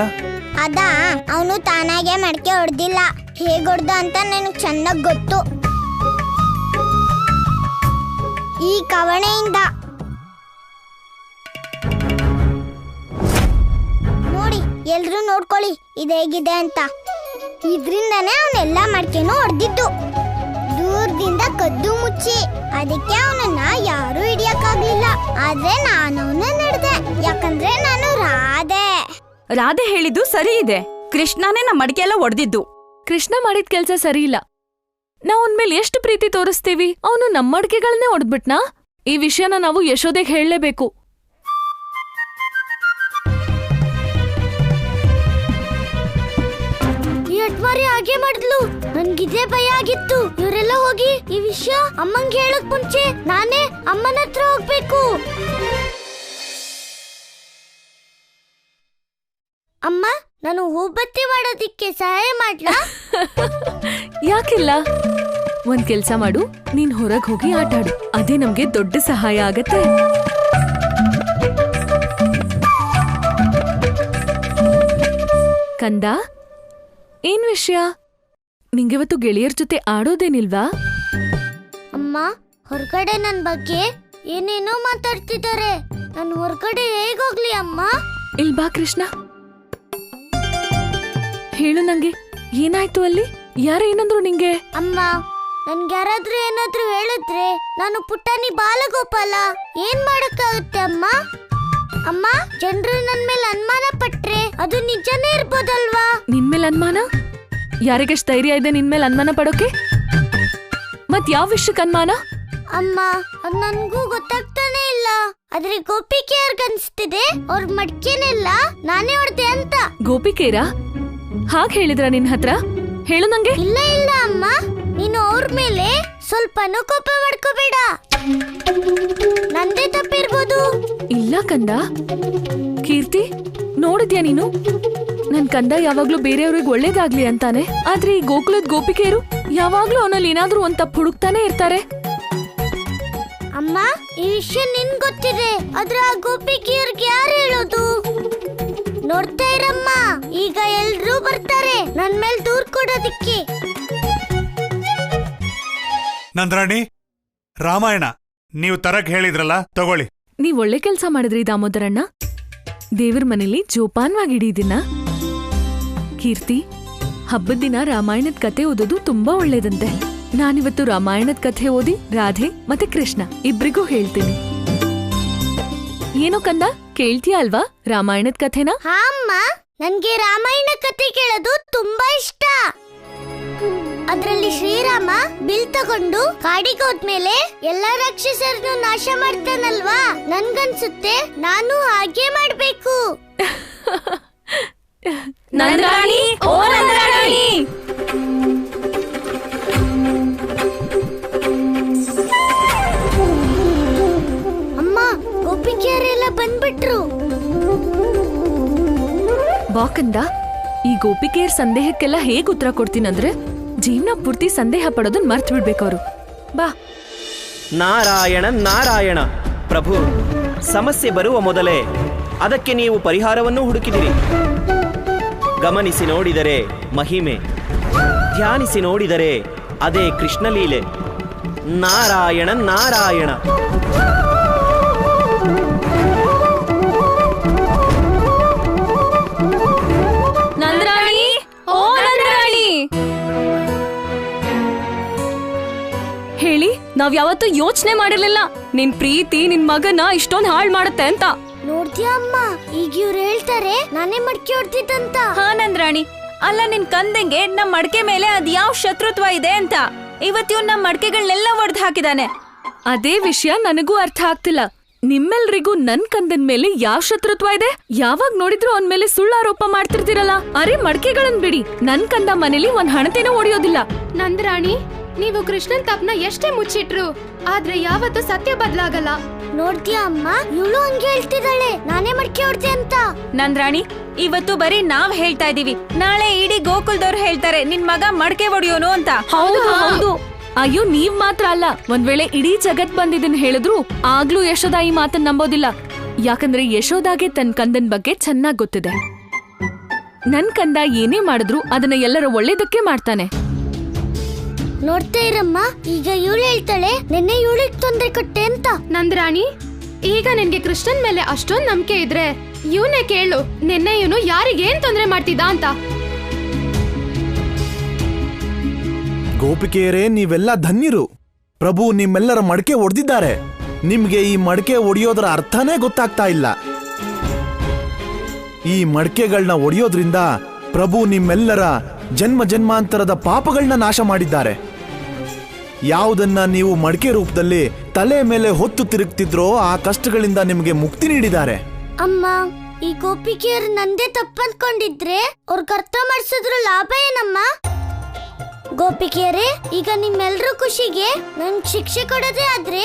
ಅದಾ, ಅವನು ತಾನಾಗೆ ಮಡಿಕೆ ಹೊಡೆದಿಲ್ಲ. ಹೇಗ್ ಹೊಡ್ದ ಅಂತ ನನಗೆ ಚೆನ್ನಾಗ್ ಗೊತ್ತು. ಈ ಕವಣೆಯಿಂದ ನೋಡಿ, ಎಲ್ರೂ ನೋಡ್ಕೊಳ್ಳಿ ಇದೇಗಿದೆ ಅಂತ. ಇದ್ರಿಂದಾನೇ ಅವನೆಲ್ಲ ಮಡಿಕೆನೂ ಹೊಡೆದಿದ್ದು, ದೂರದಿಂದ ಕದ್ದು ಮುಚ್ಚಿ. ಅದಕ್ಕೆ ಅವನನ್ನ ಯಾರು ಹಿಡಿಯಕ್ಕಾಗ್ಲಿಲ್ಲ. ಆದ್ರೆ ನಾನು ಅವನನ್ನ ಹಿಡ್ದೆ, ಯಾಕಂದ್ರೆ ನಾನು ರಾಧೆ ಹೇಳಿದ್ದು ಸರಿ ಇದೆ. ಕೃಷ್ಣನೇ ನಮ್ಮ ಮಡಿಕೆ ಎಲ್ಲ ಹೊಡೆದಿದ್ದು. ಕೃಷ್ಣ ಮಾಡಿದ ಕೆಲ್ಸ ಸರಿ ಇಲ್ಲ. ನಾವ್ ಅವನ್ ಮೇಲೆ ಎಷ್ಟು ಪ್ರೀತಿ ತೋರಿಸ್ತೀವಿ, ಅವನು ನಮ್ಮ ಮಡಿಕೆಗಳನ್ನೇ ಹೊಡೆದ್ಬಿಟ್ನಾ? ಈ ವಿಷಯನ ನಾವು ಯಶೋದೆಗೆ ಹೇಳಲೇಬೇಕು. ಈ ಅಟ್ಮಾರಿ ಹಾಗೆ ಮಾಡಿದ್ಲು. ನನ್ಗಿದೇ ಭಯ ಆಗಿತ್ತು. ಇವರೆಲ್ಲ ಹೋಗಿ ಈ ವಿಷಯ ಅಮ್ಮಂಗೆ ಹೇಳಕ್ ಮುಂಚೆ ನಾನೇ ಅಮ್ಮನ ಹತ್ರ ಹೋಗ್ಬೇಕು. ಅಮ್ಮ, ನಾನು ಹೂಬತ್ತಿ ಮಾಡೋದಿಕ್ಕೆ ಸಹಾಯ ಮಾಡ್ಲಾ? ಯಾಕಿಲ್ಲ? ಒಂದ್ ಕೆಲ್ಸ ಮಾಡು, ನೀನ್ ಹೊರಗ್ ಹೋಗಿ ಆಟಾಡು, ಅದೇ ನಮ್ಗೆ ದೊಡ್ಡ ಸಹಾಯ ಆಗತ್ತೆ. ಕಂದ, ಏನ್ ವಿಷಯ? ನಿಂಗಿವತ್ತು ಗೆಳೆಯರ ಜೊತೆ ಆಡೋದೇನಿಲ್ವಾ? ಅಮ್ಮ, ಹೊರಗಡೆ ನನ್ ಬಗ್ಗೆ ಏನೇನೋ ಮಾತಾಡ್ತಿದ್ದಾರೆ. ನಾನು ಹೊರಗಡೆ ಹೇಗೋಗ್ಲಿ ಅಮ್ಮ? ಇಲ್ ಬಾ ಕೃಷ್ಣ, ಹೇಳು ನಂಗೆ, ಏನಾಯ್ತು ಅಲ್ಲಿ? ಯಾರೇನಂದ್ರು ನಿಂಗೆ? ಅಮ್ಮ, ನನ್ಗೆ ಯಾರಾದ್ರೂ ಏನಾದ್ರೂ ಹೇಳಿದ್ರೆ ನಾನು ಪುಟ್ಟನಿ ಬಾಲಗೋಪಾಲ, ಏನ್ ಮಾಡಕ್ಕಾಗುತ್ತೆ ಅಮ್ಮ? ಅಮ್ಮ, ಜನರು ನನ್ ಮೇಲೆ ಅನುಮಾನ ಪಟ್ರೆ ಅದು ನಿಜನೇ ಇರ್ಬೋದಲ್ವಾ? ನಿನ್ಮೇಲೆ ಅನುಮಾನ? ಯಾರಿಗಷ್ಟು ಧೈರ್ಯ ಇದೆ ನಿನ್ಮೇಲೆ ಅನುಮಾನ ಪಡೋಕೆ? ಮತ್ ಯಾವ ವಿಷಯಕ್ಕೆ ಅನುಮಾನ? ಅಮ್ಮ, ಅದ್ ನನ್ಗೂ ಗೊತ್ತಾಗ್ತಾನೆ ಇಲ್ಲ. ಆದ್ರೆ ಗೋಪಿಕೆಯರ್ಗ್ ಅನ್ಸ್ತಿದೆ ಅವ್ರ ಮಡ್ಕೆನೆಲ್ಲ ನಾನೇ ಹೊಡ್ದೆ ಅಂತ. ಗೋಪಿಕೇರಾ? ಹಾಗೆ ಹೇಳಿದ್ರ ನಿನ್ ಹತ್ರ? ಹೇಳು ನಂಗೆ. ಇಲ್ಲ ಇಲ್ಲ ಅಮ್ಮ, ನೀನು ಅವ್ರ ಮೇಲೆ ಸ್ವಲ್ಪನೂ ಕೋಪ ಮಾಡ್ಕೋಬೇಡ. ನಂದೇ ತಪ್ಪಿರ್ಬೋದು. ಇಲ್ಲ ಕಂದ. ಕೀರ್ತಿ, ನೋಡಿದ್ಯಾ ನೀನು? ನನ್ ಕಂದ ಯಾವಾಗ್ಲೂ ಬೇರೆಯವ್ರಿಗೆ ಒಳ್ಳೇದಾಗ್ಲಿ ಅಂತಾನೆ, ಆದ್ರೆ ಈ ಗೋಕುಲದ ಗೋಪಿಕೆಯರು ಯಾವಾಗ್ಲೂ ಅವನಲ್ಲಿ ಏನಾದ್ರೂ ಒಂದ್ ತಪ್ಪು ಹುಡುಕ್ತಾನೆ ಇರ್ತಾರೆ. ಅಮ್ಮ, ಈ ವಿಷಯ ನಿನ್ ಗೊತ್ತಿದೆ, ಆದ್ರೆ ಆ ಗೋಪಿಕೆಯರ್ಗೆ ಯಾರು ಹೇಳೋದು? ನೋಡ್ತಾ ಇರಮ್ಮ, ಈಗ ಎಲ್ರೂ ಬರ್ತಾರೆ ನನ್ ಮೇಲ್ ದೂರ್ ಕೊಡೋದಿಕ್ಕೆ. ನಂದ್ರಾಣಿ, ರಾಮಾಯಣ ನೀವು ತರಕ್ ಹೇಳಿದ್ರಲ್ಲ, ತಗೊಳ್ಳಿ. ನೀವ್ ಒಳ್ಳೆ ಕೆಲ್ಸ ಮಾಡಿದ್ರಿ ದಾಮೋದರಣ್ಣ. ದೇವ್ರ ಮನೇಲಿ ಜೋಪಾನವಾಗಿಡಿ ದಿನ. ಕೀರ್ತಿ, ಹಬ್ಬದ ದಿನ ರಾಮಾಯಣದ ಕತೆ ಓದೋದು ತುಂಬಾ ಒಳ್ಳೇದಂತೆ. ನಾನಿವತ್ತು ರಾಮಾಯಣದ ಕಥೆ ಓದಿ ರಾಧೆ ಮತ್ತೆ ಕೃಷ್ಣ ಇಬ್ರಿಗೂ ಹೇಳ್ತೀನಿ. ಏನೋ ಕಂದ, ಕೇಳ್ತೀಯ ಅಲ್ವಾ ರಾಮಾಯಣದ ಕಥೆನ? ಹಾ ಅಮ್ಮ, ನನ್ಗೆ ರಾಮಾಯಣ ಕತೆ ಕೇಳೋದು ತುಂಬಾ ಇಷ್ಟ. ಅದ್ರಲ್ಲಿ ಶ್ರೀರಾಮ ಬಿಲ್ ತಗೊಂಡು ಕಾಡಿಗೆ ಹೋದ್ಮೇಲೆ ಎಲ್ಲಾ ರಾಕ್ಷಸರನ್ನು ನಾಶ ಮಾಡ್ತಾನಲ್ವಾ? ನನ್ಗನ್ಸುತ್ತೆ ನಾನು ಹಾಗೆ ಮಾಡ್ಬೇಕು. ನಂದ್ರಾಣಿ, ಓ ನಂದ್ರಾಣಿ! ಅಮ್ಮ, ಗೋಪಿಕೆಯರೆಲ್ಲ ಬಂದ್ಬಿಟ್ರು. ಬಾಕಂದ, ಈ ಗೋಪಿಕೆಯರ್ ಸಂದೇಹಕ್ಕೆಲ್ಲ ಹೇಗ್ ಉತ್ತರ ಕೊಡ್ತೀನಂದ್ರೆ, ಜೀವನ ಪೂರ್ತಿ ಸಂದೇಹ ಪಡೋದನ್ನ ಮರ್ತು ಬಿಡ್ಬೇಕು ಅವರು. ಬಾ. ನಾರಾಯಣ ನಾರಾಯಣ. ಪ್ರಭು, ಸಮಸ್ಯೆ ಬರುವ ಮೊದಲೇ ಅದಕ್ಕೆ ನೀವು ಪರಿಹಾರವನ್ನು ಹುಡುಕಿದಿರಿ. ಗಮನಿಸಿ ನೋಡಿದರೆ ಮಹಿಮೆ, ಧ್ಯಾನಿಸಿ ನೋಡಿದರೆ ಅದೇ ಕೃಷ್ಣಲೀಲೆ. ನಾರಾಯಣ ನಾರಾಯಣ. ನಂದ್ರಾಣಿ, ಓ ನಂದ್ರಾಣಿ, ಹೇಳಿ. ನಾವ್ ಯಾವತ್ತೂ ಯೋಚನೆ ಮಾಡಿರ್ಲಿಲ್ಲ ನಿನ್ ಪ್ರೀತಿ ನಿನ್ ಮಗನ ಇಷ್ಟೊಂದ್ ಹಾಳ್ ಮಾಡುತ್ತೆ ಅಂತ. ನೋಡ್ತೀಯ ಅಮ್ಮ, ಈಗ ಇವ್ರು ಹೇಳ್ತಾರೆ ನಾನೇ ಮಡ್ಕೆ ಹೊಡ್ತಿದ್ದಂತ. ಹಾ ನಂದ್ರಾಣಿ, ಅಲ್ಲ ನಿನ್ ಕಂದಂಗೆ ನಮ್ ಮಡ್ಕೆ ಮೇಲೆ ಅದ್ ಯಾವ ಶತ್ರುತ್ವ ಇದೆ ಅಂತ. ಇವತ್ತು ನಮ್ ಮಡ್ಕೆಗಳನ್ನೆಲ್ಲ ಒಡೆದು ಹಾಕಿದಾನೆ. ಅದೇ ವಿಷಯ ನನಗೂ ಅರ್ಥ ಆಗ್ತಿಲ್ಲ. ನಿಮ್ಮೆಲ್ರಿಗೂ ನನ್ ಕಂದನ್ ಮೇಲೆ ಯಾವ ಶತ್ರುತ್ವ ಇದೆ? ಯಾವಾಗ ನೋಡಿದ್ರು ಅವನ್ ಮೇಲೆ ಸುಳ್ಳು ಆರೋಪ ಮಾಡ್ತಿರ್ತೀರಲ್ಲ. ಅರೆ ಮಡ್ಕೆಗಳನ್ ಬಿಡಿ, ನನ್ ಕಂದ ಮನೇಲಿ ಒಂದ್ ಹಣತೆನೂ ಹೊಡಿಯೋದಿಲ್ಲ. ನಂದ್ರಾಣಿ, ನೀವು ಕೃಷ್ಣನ್ ತಪ್ಪನ ಎಷ್ಟೇ ಮುಚ್ಚಿಟ್ರು ಆದ್ರೆ ಯಾವತ್ತೂ ಸತ್ಯ ಬದಲಾಗಲ್ಲ. ನೋಡ್ತೀಯ ಅಮ್ಮ, ಇವಳು ಹಂಗೆ ಹೇಳ್ತಿದ್ದಾಳೆ ನಾನೇ ಮಡ್ಕೆ ಹೊಡ್ತೆ ಅಂತ. ನಂದ್ರಾಣಿ, ಇವತ್ತು ಬರೀ ನಾವ್ ಹೇಳ್ತಾ ಇದೀವಿ, ನಾಳೆ ಇಡೀ ಗೋಕುಲ್ದವ್ರು ಹೇಳ್ತಾರೆ ನಿನ್ ಮಗ ಮಡ್ಕೆ ಹೊಡಿಯೋನು ಅಂತ. ಹೌದು ಹೌದು. ಅಯ್ಯೋ, ನೀವ್ ಮಾತ್ರ ಅಲ್ಲ, ಒಂದ್ ವೇಳೆ ಇಡೀ ಜಗತ್ ಬಂದಿದ್ದನ್ ಹೇಳಿದ್ರು ಆಗ್ಲೂ ಯಶೋದ ಈ ಮಾತನ್ನ ನಂಬೋದಿಲ್ಲ. ಯಾಕಂದ್ರೆ ಯಶೋದಾಗೆ ತನ್ ಕಂದನ್ ಬಗ್ಗೆ ಚೆನ್ನಾಗ್ ಗೊತ್ತಿದೆ. ನನ್ ಕಂದ ಏನೇ ಮಾಡಿದ್ರು ಅದನ್ನ ಎಲ್ಲರ ಒಳ್ಳೇದಕ್ಕೆ ಮಾಡ್ತಾನೆ. ನೋಡ್ತಾ ಇರಮ್ಮ, ಈಗ ಇವಳು ಹೇಳ್ತಾಳೆ ನಿನ್ನೆ ಇವಳಿಗೆ ತೊಂದರೆ ಕೊಟ್ಟೆ ಅಂತ. ನಂದ್ರಾಣಿ, ಈಗ ನಿನ್ಗೆ ಕೃಷ್ಣನ್ ಮೇಲೆ ಅಷ್ಟೊಂದ್ ನಂಬಿಕೆ ಇದ್ರೆ ಇವನೇ ಕೇಳು, ನಿನ್ನೆ ಇವನು ಯಾರಿಗೇನ್ ತೊಂದರೆ ಮಾಡ್ತಿದ್ದ ಅಂತ. ಗೋಪಿಕೆಯರೇ, ನೀವೆಲ್ಲ ಧನ್ಯರು. ಪ್ರಭು ನಿಮ್ಮೆಲ್ಲರ ಮಡಕೆ ಒಡೆದಿದ್ದಾರೆ. ನಿಮ್ಗೆ ಈ ಮಡಕೆ ಒಡೆಯೋದರ ಅರ್ಥನೇ ಗೊತ್ತಾಗ್ತಾ ಇಲ್ಲ. ಈ ಮಡಕೆಗಳನ್ನ ಒಡೆಯೋದ್ರಿಂದ ಪ್ರಭು ನಿಮ್ಮೆಲ್ಲರ ಜನ್ಮ ಜನ್ಮಾಂತರದ ಪಾಪಗಳನ್ನ ನಾಶ ಮಾಡಿದ್ದಾರೆ. ಯಾವುದನ್ನ ನೀವು ಮಡಕೆ ರೂಪದಲ್ಲಿ ತಲೆ ಮೇಲೆ ಹೊತ್ತು ತಿರುಗ್ತಿದ್ರೋ ಆ ಕಷ್ಟಗಳಿಂದ ನಿಮಗೆ ಮುಕ್ತಿ ನೀಡಿದ್ದಾರೆ. ಅಮ್ಮ, ಈ ಗೋಪಿಕೆಯರು ನಂದೇ ತಪ್ಪಂದ್ಕೊಂಡಿದ್ರೆ ಅವ್ರಿಗೆ ಅರ್ಥ ಮಾಡಿಸಿದ್ರು ಲಾಭ ಏನಮ್ಮ? ಗೋಪಿಕೆಯರೇ, ಈಗ ನಿಮ್ಮೆಲ್ರೂ ಖುಷಿಗೆ ನನ್ ಶಿಕ್ಷೆ ಕೊಡೋದೇ ಆದ್ರೆ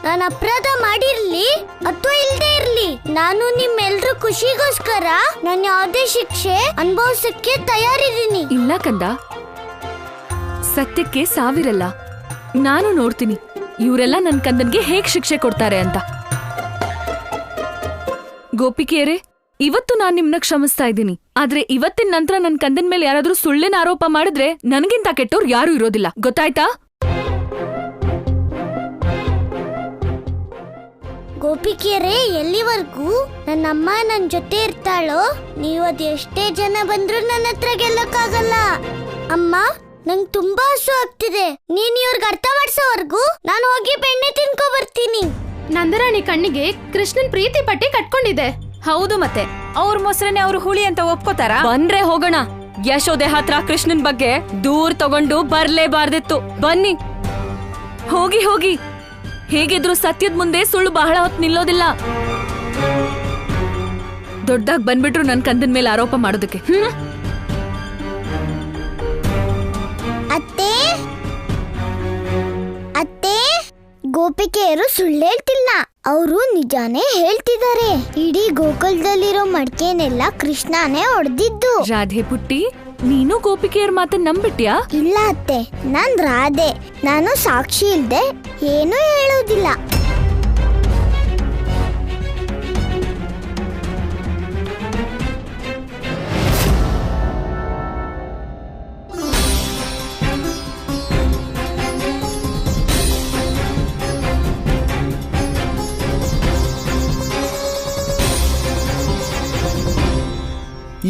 ನಾನು ಅಪರಾಧ ಮಾಡಿರ್ಲಿ ಅಥವಾ ಇಲ್ದೇ ಇರ್ಲಿ, ನಾನು ನಿಮ್ಮೆಲ್ರೂ ಖುಷಿಗೋಸ್ಕರ ನಾನು ಯಾವುದೇ ಶಿಕ್ಷೆ ಅನುಭವಿಸಕ್ಕೆ ತಯಾರಿದ್ದೀನಿ. ಇಲ್ಲ ಕಂದ, ಸತ್ಯಕ್ಕೆ ಸಾವಿರಲ್ಲ. ನಾನು ನೋಡ್ತೀನಿ ಇವರೆಲ್ಲ ನನ್ ಕಂದನ್ಗೆ ಹೇಗ್ ಶಿಕ್ಷೆ ಕೊಡ್ತಾರೆ ಅಂತ. ಗೋಪಿಕೆಯರೇ, ಇವತ್ತು ನಾನ್ ನಿಮ್ನ ಕ್ಷಮಿಸ್ತಾ ಇದ್ದೀನಿ. ಆದ್ರೆ ಇವತ್ತಿನ ನಂತರ ನನ್ ಕಂದನ್ ಮೇಲೆ ಯಾರಾದ್ರೂ ಸುಳ್ಳಿನ ಆರೋಪ ಮಾಡಿದ್ರೆ ನನ್ಗಿಂತ ಕೆಟ್ಟೋರು ಯಾರು ಇರೋದಿಲ್ಲ, ಗೊತ್ತಾಯ್ತಾ? ಗೋಪಿಕೆಯರೇ, ಎಲ್ಲಿವರೆಗೂ ನನ್ನಮ್ಮ ನನ್ ಜೊತೆ ಇರ್ತಾಳೋ ನೀವು ಅದೆಷ್ಟೇ ಜನ ಬಂದ್ರು ನನ್ನ ಹತ್ರ ಗೆಲ್ಲಕ್ಕಾಗಲ್ಲ. ಅಮ್ಮ, ನಂಗ್ ತುಂಬಾ ಹಸು ಆಗ್ತಿದೆ. ನೀನ್ ಇವ್ರಿಗೆ ಅರ್ಥ ಮಾಡ್ಸೋವರ್ಗೂ ನಾನು ಹೋಗಿ ಬೆಣ್ಣೆ ತಿನ್ಕೊ ಬರ್ತೀನಿ. ನಂದರಾಣಿ ಕಣ್ಣಿಗೆ ಕೃಷ್ಣನ್ ಪ್ರೀತಿ ಪಟ್ಟಿ ಕಟ್ಕೊಂಡಿದೆ. ಹೌದು, ಮತ್ತೆ ಅವ್ರ ಮೊಸರನೆ ಅವ್ರು ಹುಳಿ ಅಂತ ಒಪ್ಕೋತಾರ? ಬಂದ್ರೆ ಹೋಗೋಣ. ಯಶೋದೆ ಹತ್ರ ಕೃಷ್ಣನ್ ಬಗ್ಗೆ ದೂರ್ ತಗೊಂಡು ಬರ್ಲೇಬಾರ್ದಿತ್ತು. ಬನ್ನಿ, ಹೋಗಿ ಹೋಗಿ. ಹೇಗಿದ್ರು ಸತ್ಯದ ಮುಂದೆ ಸುಳ್ಳು ಬಹಳ ಹೊತ್ತು ನಿಲ್ಲೋದಿಲ್ಲ. ದೊಡ್ಡದಾಗ್ ಬಂದ್ಬಿಟ್ರು ನನ್ ಕಂದನ್ ಮೇಲೆ ಆರೋಪ ಮಾಡೋದಕ್ಕೆ. ಅತ್ತೆ ಅತ್ತೆ, ಗೋಪಿಕೆಯರು ಸುಳ್ಳು ಹೇಳ್ತಿಲ್ಲ, ಅವರು ನಿಜಾನೇ ಹೇಳ್ತಿದ್ದಾರೆ. ಇಡೀ ಗೋಕುಲದಲ್ಲಿರೋ ಮಡ್ಕೆನೆಲ್ಲ ಕೃಷ್ಣನೇ ಹೊಡೆದಿದ್ದು. ರಾಧೆ ಪುಟ್ಟಿ, ನೀನು ಗೋಪಿಕೆಯರ್ ಮಾತನ್ನ ನಂಬಿಟ್ಯಾ? ಇಲ್ಲ ಅತ್ತೆ, ನಾನ್ ರಾಧೆ. ನಾನು ಸಾಕ್ಷಿ ಇಲ್ದೆ ಏನೂ ಹೇಳೋದಿಲ್ಲ.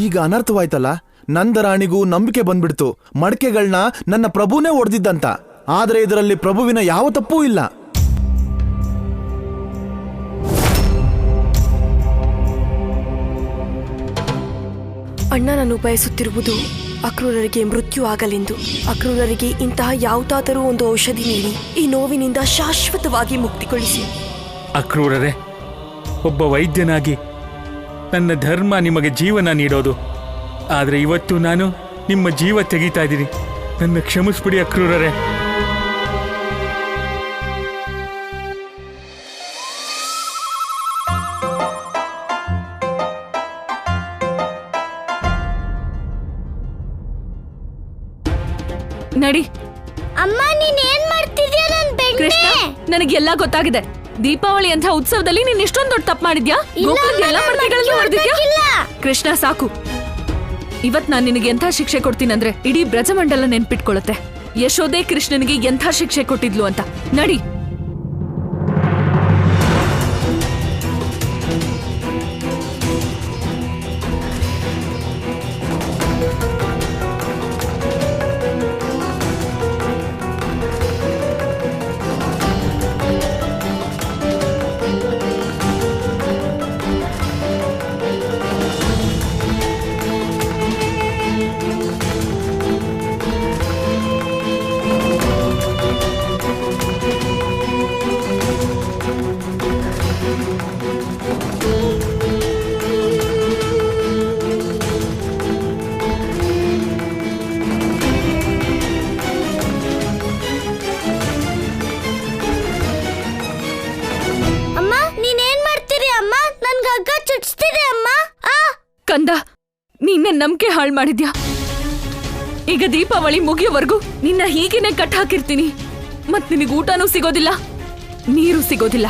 ಈಗ ಅನರ್ಥವಾಯ್ತಲ್ಲ. ನಂದರಾಣಿಗೂ ನಂಬಿಕೆ ಬಂದ್ಬಿಡ್ತು ಮಡಕೆಗಳನ್ನ ನನ್ನ ಪ್ರಭುನೇ ಒಡೆದಿದ್ದಂತ. ಆದ್ರೆ ಇದರಲ್ಲಿ ಪ್ರಭುವಿನ ಯಾವ ತಪ್ಪೂ ಇಲ್ಲ. ಅಣ್ಣ, ನಾನು ಬಯಸುತ್ತಿರುವುದು ಅಕ್ರೂರರಿಗೆ ಮೃತ್ಯು ಆಗಲೆಂದು. ಅಕ್ರೂರರಿಗೆ ಇಂತಹ ಯಾವುದಾದರೂ ಒಂದು ಔಷಧಿ ನೀಡಿ ಈ ನೋವಿನಿಂದ ಶಾಶ್ವತವಾಗಿ ಮುಕ್ತಿಗೊಳಿಸಿ. ಅಕ್ರೂರರೇ, ಒಬ್ಬ ವೈದ್ಯನಾಗಿ ನನ್ನ ಧರ್ಮ ನಿಮಗೆ ಜೀವನ ನೀಡೋದು. ಆದರೆ ಇವತ್ತು ನಾನು ನಿಮ್ಮ ಜೀವ ತೆಗಿತಾ ಇದ್ದೀನಿ. ನನ್ನ ಕ್ಷಮಿಸ್ಬಿಡಿ ಅಕ್ರೂರರೇ. ನಡಿ. ಅಮ್ಮ ನೀನ್ ಏನ್ ಮಾಡ್ತಿದ್ಯಾ ನನ್ ಬೆಣ್ಣೆ? ಕೃಷ್ಣ, ನನಗೆಲ್ಲ ಗೊತ್ತಾಗಿದೆ. ದೀಪಾವಳಿ ಅಂತ ಉತ್ಸವದಲ್ಲಿ ನೀನ್ ಇಷ್ಟೊಂದು ದೊಡ್ಡ ತಪ್ಪು ಮಾಡಿದ್ಯಾ? ಗೋಕುಲದ ಎಲ್ಲ ಮಡಕೆಗಳನ್ನು ಹೊಡೆದಿದ್ಯಾ? ಕೃಷ್ಣ ಸಾಕು. ಇವತ್ ನಾನ್ ನಿನಗೆ ಎಂಥ ಶಿಕ್ಷೆ ಕೊಡ್ತೀನಂದ್ರೆ ಇಡೀ ಬ್ರಜಮಂಡಲ ನೆನ್ಪಿಟ್ಕೊಳ್ಳುತ್ತೆ. ಯಶೋದೆ ಕೃಷ್ಣನಿಗೆ ಎಂಥ ಶಿಕ್ಷೆ ಕೊಟ್ಟಿದ್ಲು ಅಂತ. ನಡಿ. ಕಂದ, ನೀನೆ ನಂಬಿಕೆ ಹಾಳು ಮಾಡಿದ್ಯಾ. ಈಗ ದೀಪಾವಳಿ ಮುಗಿಯೋವರೆಗೂ ನಿನ್ನ ಹೀಗೇನೆ ಕಟ್ ಹಾಕಿರ್ತೀನಿ. ಮತ್ ನಿನಗೆ ಊಟನೂ ಸಿಗೋದಿಲ್ಲ, ನೀರು ಸಿಗೋದಿಲ್ಲ.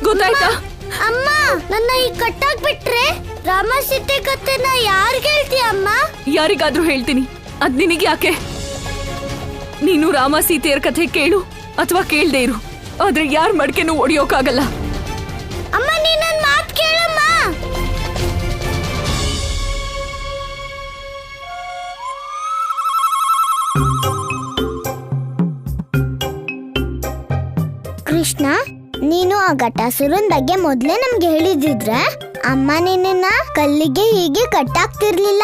ಗೊತ್ತಾಯ್ತಾ? ಅಮ್ಮ, ನನ್ನ ಈ ಕಟ್ಟಾಕ್ಬಿಟ್ರೆ ರಾಮ ಸೀತೆ ಕಥೆನ ಯಾರಿಗೆ ಹೇಳ್ತೀಯ ಅಮ್ಮ? ಯಾರಿಗಾದ್ರೂ ಹೇಳ್ತೀನಿ. ಅದ್ ನಿನಗೆ ಯಾಕೆ? ನೀನು ರಾಮ ಸೀತೆಯರ ಕಥೆ ಕೇಳು ಅಥವಾ ಕೇಳ್ದೇ ಇರು, ಆದ್ರೆ ಯಾರ ಮಡ್ಕೆನೂ ಒಡೆಯೋಕಾಗಲ್ಲ. ಅಮ್ಮ, ನೀನ್ ನನ್ ಮಾತ್ ಕೇಳಮ್ಮ. ಕೃಷ್ಣ, ನೀನು ಆ ಘಟಾಸುರನ್ ಬಗ್ಗೆ ಮೊದ್ಲೇ ನಮ್ಗೆ ಹೇಳಿದಿದ್ರೆ ಅಮ್ಮ ನಿನ್ನ ಕಲ್ಲಿಗೆ ಹೀಗೆ ಕಟ್ಟಾಕ್ತಿರ್ಲಿಲ್ಲ.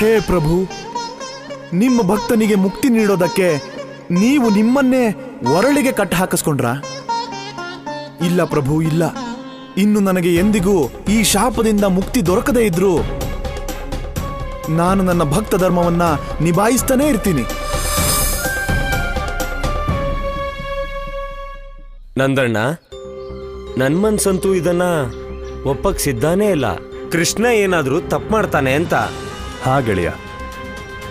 ಹೇ ಪ್ರಭು, ನಿಮ್ಮ ಭಕ್ತನಿಗೆ ಮುಕ್ತಿ ನೀಡೋದಕ್ಕೆ ನೀವು ನಿಮ್ಮನ್ನೇ ಒರಳಿಗೆ ಕಟ್ಟ ಹಾಕಿಸ್ಕೊಂಡ್ರಾ? ಇಲ್ಲ ಪ್ರಭು, ಇಲ್ಲ. ಇನ್ನು ನನಗೆ ಎಂದಿಗೂ ಈ ಶಾಪದಿಂದ ಮುಕ್ತಿ ದೊರಕದೇ ಇದ್ರು ನಾನು ನನ್ನ ಭಕ್ತ ಧರ್ಮವನ್ನ ನಿಭಾಯಿಸ್ತಾನೇ ಇರ್ತೀನಿ. ನಂದಣ್ಣ, ನನ್ ಮನ್ಸಂತೂ ಇದನ್ನ ಒಪ್ಪಕ್ ಸಿದ್ಧಾನೇ ಇಲ್ಲ. ಕೃಷ್ಣ ಏನಾದ್ರೂ ತಪ್ಪು ಮಾಡ್ತಾನೆ ಅಂತ. ಹಾ ಗೆಳೆಯ,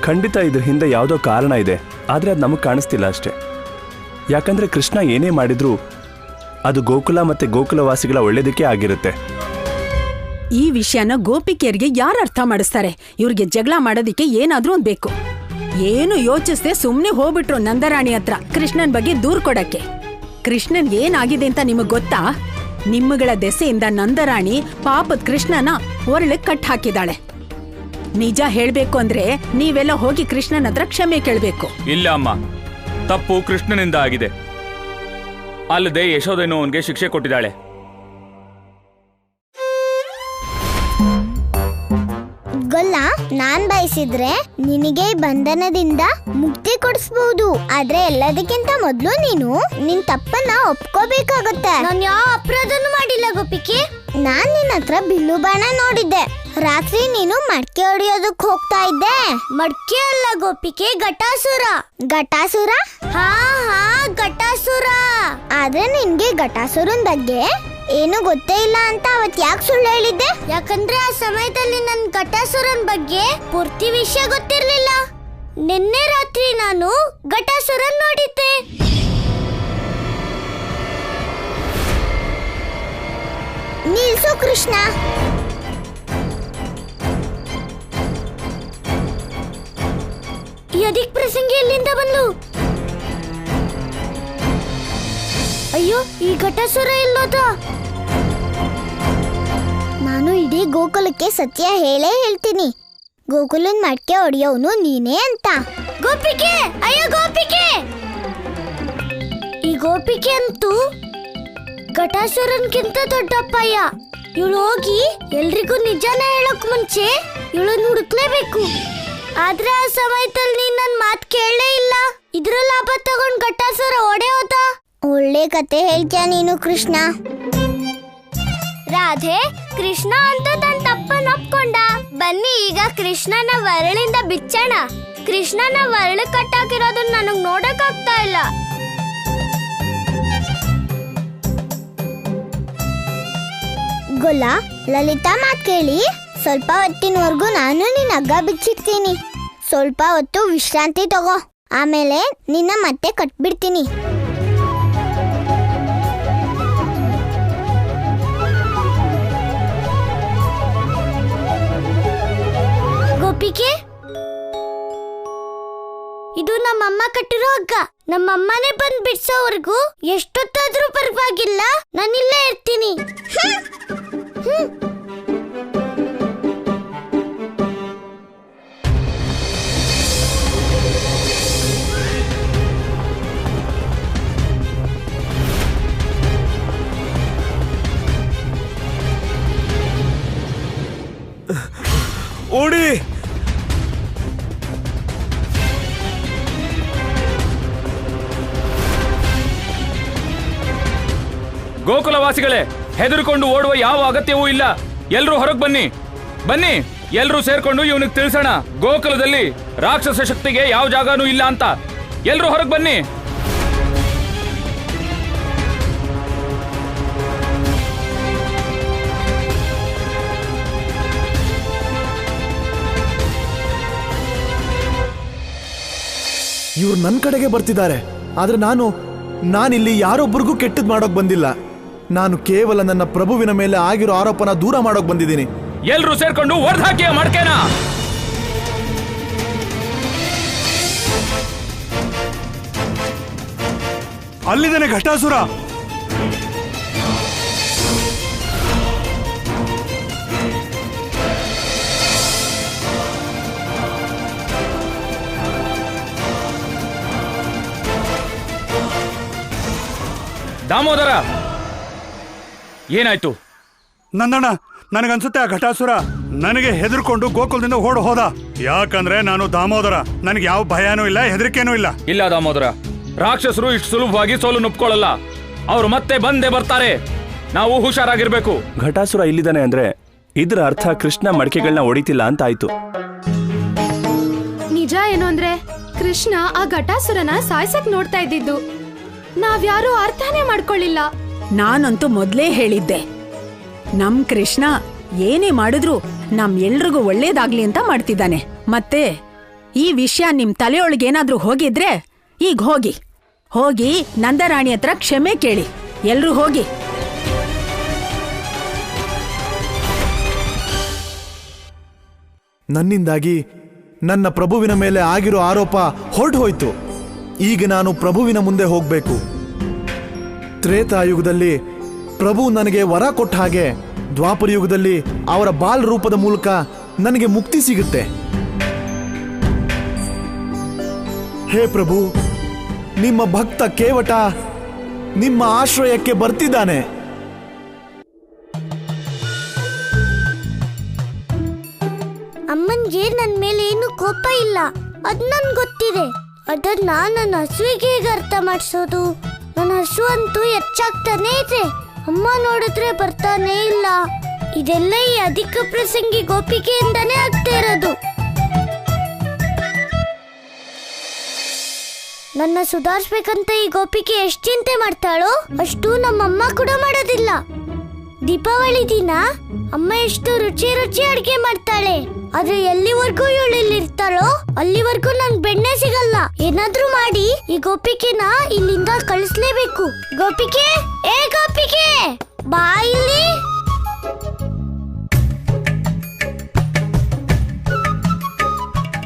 ಖಂಡಿತ ಇದ್ರ ಹಿಂದೆ ಯಾವುದೋ ಕಾರಣ ಇದೆ, ಆದರೆ ಅದು ನಮಗೆ ಕಾಣಿಸ್ತಿಲ್ಲ ಅಷ್ಟೇ. ಯಾಕಂದ್ರೆ ಕೃಷ್ಣ ಏನೇ ಮಾಡಿದ್ರೂ ಅದು ಗೋಕುಲ ಮತ್ತೆ ಗೋಕುಲವಾಸಿಗಳ ಒಳ್ಳೇದಕ್ಕೆ ಆಗಿರುತ್ತೆ. ಈ ವಿಷಯನ ಗೋಪಿಕೆಯರಿಗೆ ಯಾರು ಅರ್ಥ ಮಾಡಿಸ್ತಾರೆ? ಇವ್ರಿಗೆ ಜಗಳ ಮಾಡೋದಿಕ್ಕೆ ಏನಾದ್ರೂ ಒಂದ್ ಬೇಕು. ಏನು ಯೋಚಿಸದೆ ಸುಮ್ನೆ ಹೋಗ್ಬಿಟ್ರು ನಂದರಾಣಿ ಹತ್ರ ಕೃಷ್ಣನ್ ಬಗ್ಗೆ ದೂರ್ ಕೊಡಕ್ಕೆ. ಕೃಷ್ಣನ್ ಏನಾಗಿದೆ ಅಂತ ನಿಮಗ್ ಗೊತ್ತಾ? ನಿಮ್ಮಗಳ ದೆಸೆಯಿಂದ ನಂದರಾಣಿ ಪಾಪದ ಕೃಷ್ಣನ ಒರಳಕ್ ಕಟ್ ಹಾಕಿದಾಳೆ. ನಿಜ ಹೇಳ್ಬೇಕು ಅಂದ್ರೆ ನೀವೆಲ್ಲ ಹೋಗಿ ಕೃಷ್ಣನ ಹತ್ರ ಕ್ಷಮೆ ಕೇಳ್ಬೇಕು. ಇಲ್ಲ ಅಮ್ಮ, ತಪ್ಪು ಕೃಷ್ಣನಿಂದ ಆಗಿದೆ. ಅಲ್ಲದೆ ಯಶೋದೆನೂ ಅವನಿಗೆ ಶಿಕ್ಷೆ ಕೊಟ್ಟಿದ್ದಾಳೆ. ಗೊಲ್ಲ, ನಾನ್ ಬಯಸಿದ್ರೆ ನಿನಗೆ ಬಂಧನದಿಂದ ಮುಕ್ತಿ ಕೊಡಿಸಬಹುದು. ಆದ್ರೆ ಎಲ್ಲದಕ್ಕಿಂತ ಮೊದ್ಲು ನೀನು ನಿನ್ ತಪ್ಪನ್ನ ಒಪ್ಕೋಬೇಕಾಗತ್ತೆ. ನಾನು ಯಾವ ಅಪರಾಧನೂ ಮಾಡಿಲ್ಲ ಗೋಪಿಕೆ. ನಾನ್ ನಿನ್ನ ಹತ್ರ ಬಿಲ್ಲು ಬಾಣ ನೋಡಿದ್ದೆ. ರಾತ್ರಿ ನೀನು ಮಡ್ಕೆ ಹೊಡಿಯೋದಕ್ ಹೋಗ್ತಾ ಇದ್ದೆ. ಮಡ್ಕೆ ಅಲ್ಲ ಗೋಪಿಕೆ, ಘಟಾಸುರ. ಘಟಾಸುರ? ಹಾ ಹಾ, ಘಟಾಸುರ. ಆದ್ರೆ ನಿನ್ಗೆ ಘಟಾಸುರನ್ ಬಗ್ಗೆ ಏನು ಗೊತ್ತೇ ಇಲ್ಲ ಅಂತ ಅವತ್ ಯಾಕೆ ಸುಳ್ಳು ಹೇಳಿದ್ದೆ? ಯಾಕಂದ್ರೆ ಆ ಸಮಯದಲ್ಲಿ ನನ್ ಘಟಾಸುರನ್ ಬಗ್ಗೆ ಪೂರ್ತಿ ವಿಷಯ ಗೊತ್ತಿರ್ಲಿಲ್ಲ. ನಿನ್ನೆ ರಾತ್ರಿ ನಾನು ಘಟಾಸುರನ್ ನೋಡಿದ್ದೆ. ನಿಲ್ಸು ಕೃಷ್ಣ. ಯದಿಕ್ ಪ್ರಸಂಗಿ ಎಲ್ಲಿಂದ ಬಂದು? ಅಯ್ಯೋ, ಈ ಘಟಾಸುರ ಎಲ್ಲೋದ? ನಾನು ಇಡೀ ಗೋಕುಲಕ್ಕೆ ಸತ್ಯ ಹೇಳೇ ಹೇಳ್ತೀನಿ. ಗೋಕುಲನ್ ಮಡ್ಕೆ ಹೊಡೆಯೋನು ನೀನೇ ಅಂತ. ಗೋಪಿಕೆ, ಅಯ್ಯೋ ಗೋಪಿಕೆ! ಈ ಗೋಪಿಕೆ ಅಂತೂ ಘಟಾಸುರನ್ಗಿಂತ ದೊಡ್ಡಪ್ಪಯ್ಯ. ಇವಳು ಹೋಗಿ ಎಲ್ರಿಗೂ ನಿಜಾನ ಹೇಳಕ್ ಮುಂಚೆ ಇವಳನ್ನ ಹುಡುಕ್ಲೇಬೇಕು. ಆದ್ರೆ ಆ ಸಮಯದಲ್ಲಿ ನೀನ್ ನನ್ ಮಾತ್ ಕೇಳಲೇ ಇಲ್ಲ. ಇದ್ರ ಲಾಭ ತಗೊಂಡ್ ಘಟಾಸುರ ಓಡೇ ಹೋದ. ಒಳ್ಳೆ ಕತೆ ಹೇಳ್ತೀಯ ನೀನು ಕೃಷ್ಣ. ರಾಧೆ, ಕೃಷ್ಣ ಅಂತೂ ತನ್ನ ತಪ್ಪನ್ನ ಒಪ್ಕೊಂಡ. ಬನ್ನಿ ಈಗ ಕೃಷ್ಣನ ವರಳಿಂದ ಬಿಚ್ಚೋಣ. ಕೃಷ್ಣನ ವರಳು ಕಟ್ಟಾಕಿರೋದನ್ನ ನನಗ್ ನೋಡಕ್ ಆಗ್ತಾ ಇಲ್ಲ. ಗೊಲ್ಲ, ಲಲಿತಾ ಮಾತ್ ಕೇಳಿ. ಸ್ವಲ್ಪ ಹೊತ್ತಿನವರೆಗೂ ನಾನು ನಿನ್ನ ಹಗ್ಗ ಬಿಚ್ಚಿರ್ತೀನಿ. ಸ್ವಲ್ಪ ಹೊತ್ತು ವಿಶ್ರಾಂತಿ ತಗೋ, ಆಮೇಲೆ ನಿನ್ನ ಮತ್ತೆ ಕಟ್ಬಿಡ್ತೀನಿ. ಗೋಪಿಕೆ, ಇದು ನಮ್ಮಮ್ಮ ಕಟ್ಟಿರೋ ಹಗ್ಗ. ನಮ್ಮಮ್ಮನೇ ಬಂದ್ ಬಿಡ್ಸೋವರೆಗೂ ಎಷ್ಟೊತ್ತಾದ್ರೂ ಪರವಾಗಿಲ್ಲ, ನಾನಿಲ್ಲೇ ಇರ್ತೀನಿ. ಓಡಿ! ಗೋಕುಲವಾಸಿಗಳೇ, ಹೆದರ್ಕೊಂಡು ಓಡುವ ಯಾವ ಅಗತ್ಯವೂ ಇಲ್ಲ. ಎಲ್ರೂ ಹೊರಗೆ ಬನ್ನಿ, ಬನ್ನಿ, ಎಲ್ರೂ ಸೇರ್ಕೊಂಡು ಇವನಿಗೆ ತಿಳಿಸೋಣ ಗೋಕುಲದಲ್ಲಿ ರಾಕ್ಷಸ ಶಕ್ತಿಗೆ ಯಾವ ಜಾಗನೂ ಇಲ್ಲ ಅಂತ. ಎಲ್ರೂ ಹೊರಗೆ ಬನ್ನಿ. ಇವ್ರು ನನ್ನ ಕಡೆಗೆ ಬರ್ತಿದ್ದಾರೆ. ಆದ್ರೆ ನಾನಿಲ್ಲಿ ಯಾರೊಬ್ಬರಿಗೂ ಕೆಟ್ಟದ್ ಮಾಡೋಕ್ ಬಂದಿಲ್ಲ. ನಾನು ಕೇವಲ ನನ್ನ ಪ್ರಭುವಿನ ಮೇಲೆ ಆಗಿರೋ ಆರೋಪನ ದೂರ ಮಾಡೋಕ್ ಬಂದಿದ್ದೀನಿ. ಎಲ್ರೂ ಸೇರ್ಕೊಂಡು ಹೊಡೆದು ಹಾಕಿ ಮಾಡ್ಕೇನಾ. ಅಲ್ಲಿದ್ದಾನೆ ಘಟಾಸುರ. ದಾಮೋದರ, ಏನಾಯ್ತು? ನಂದಣ್ಣ, ನನಗನ್ಸುತ್ತೆ ಆ ಘಟಾಸುರ ನನಗೆ ಹೆದರ್ಕೊಂಡು ಗೋಕುಲದಿಂದ ಓಡ್ ಹೋದ. ಯಾಕಂದ್ರೆ ನಾನು ದಾಮೋದರ, ನನಗೆ ಯಾವ ಭಯನೂ ಇಲ್ಲ, ಹೆದರಿಕೆನೂ ಇಲ್ಲ. ಇಲ್ಲ ದಾಮೋದರ, ರಾಕ್ಷಸರು ಇಷ್ಟು ಸುಲಭವಾಗಿ ಸೋಲು ನುಪ್ಕೊಳ್ಳಲ್ಲ. ಅವರು ಮತ್ತೆ ಬಂದೇ ಬರ್ತಾರೆ. ನಾವು ಹುಷಾರಾಗಿರ್ಬೇಕು. ಘಟಾಸುರ ಇಲ್ಲಿದ್ದಾನೆ ಅಂದ್ರೆ ಇದ್ರ ಅರ್ಥ ಕೃಷ್ಣ ಮಡಿಕೆಗಳನ್ನ ಹೊಡಿತಿಲ್ಲ ಅಂತ ಆಯ್ತು. ನಿಜ ಏನು ಅಂದ್ರೆ ಕೃಷ್ಣ ಆ ಘಟಾಸುರನ ಸಾಯ್ಸಕ್ ನೋಡ್ತಾ ಇದ್ದಿದ್ದು ನಾವ್ಯಾರೂ ಅರ್ಥನೇ ಮಾಡ್ಕೊಳ್ಳಿಲ್ಲ. ನಾನಂತೂ ಮೊದ್ಲೇ ಹೇಳಿದ್ದೆ, ನಮ್ ಕೃಷ್ಣ ಏನೇ ಮಾಡಿದ್ರು ನಮ್ ಎಲ್ರಿಗೂ ಒಳ್ಳೇದಾಗ್ಲಿ ಅಂತ ಮಾಡ್ತಿದ್ದಾನೆ. ಮತ್ತೆ ಈ ವಿಷಯ ನಿಮ್ ತಲೆಯೊಳಗೇನಾದ್ರೂ ಹೋಗಿದ್ರೆ ಈಗ ಹೋಗಿ ನಂದರಾಣಿ ಹತ್ರ ಕ್ಷಮೆ ಕೇಳಿ. ಎಲ್ರೂ ಹೋಗಿ. ನನ್ನಿಂದಾಗಿ ನನ್ನ ಪ್ರಭುವಿನ ಮೇಲೆ ಆಗಿರೋ ಆರೋಪ ಹೊರಟು ಹೋಯ್ತು. ಈಗ ನಾನು ಪ್ರಭುವಿನ ಮುಂದೆ ಹೋಗ್ಬೇಕು. ತ್ರೇತಾಯುಗದಲ್ಲಿ ಪ್ರಭು ನನಗೆ ವರ ಕೊಟ್ಟ ಹಾಗೆ ದ್ವಾಪರ ಯುಗದಲ್ಲಿ ಅವರ ಬಾಲ್ ರೂಪದ ಮೂಲಕ ನನಗೆ ಮುಕ್ತಿ ಸಿಗುತ್ತೆ. ಹೇ ಪ್ರಭು, ನಿಮ್ಮ ಭಕ್ತ ಕೇವಟ ನಿಮ್ಮ ಆಶ್ರಯಕ್ಕೆ ಬರ್ತಿದ್ದಾನೆ. ಅಮ್ಮನ್ಗೆ ನನ್ ಮೇಲೆ ಏನು ಕೋಪ ಇಲ್ಲ, ಅದ್ ನನ್ ಗೊತ್ತಿದೆ. ಅದನ್ನ ನನ್ನ ಹಸುವಿಗೆ ಹೇಗೆ ಅರ್ಥ ಮಾಡಿಸೋದು? ನನ್ನ ಹಸು ಅಂತೂ ಹೆಚ್ಚಾಗ್ತಾನೆ ಇದೆ, ಅಮ್ಮ ನೋಡಿದ್ರೆ ಬರ್ತಾನೆ ಇಲ್ಲ. ಇದೆಲ್ಲ ಈ ಅಧಿಕ ಪ್ರಸಂಗಿ ಗೋಪಿಕೆಯಿಂದಾನೇ ಆಗ್ತಾ ಇರೋದು. ನನ್ನ ಸುಧಾರಿಸ್ಬೇಕಂತ ಈ ಗೋಪಿಕೆ ಎಷ್ಟು ಚಿಂತೆ ಮಾಡ್ತಾಳೋ ಅಷ್ಟು ನಮ್ಮಮ್ಮ ಕೂಡ ಮಾಡೋದಿಲ್ಲ. ದೀಪಾವಳಿ ದಿನ ಅಮ್ಮ ಎಷ್ಟು ರುಚಿ ಅಡ್ಗೆ ಮಾಡ್ತಾಳೆ. ಆದ್ರೆ ಎಲ್ಲಿವರೆಗೂ ಇವಳಿರ್ತಾಳೋ ಅಲ್ಲಿವರೆಗೂ ನಂಗೆ ಬೆಣ್ಣೆ ಸಿಗಲ್ಲ. ಏನಾದ್ರೂ ಮಾಡಿ ಈ ಗೋಪಿಕೆನ ಇಲ್ಲಿಂದ ಕಳಿಸ್ಲೇಬೇಕು. ಗೋಪಿಕೆ, ಏ ಗೋಪಿಕೆ, ಬಾ ಇಲ್ಲಿ.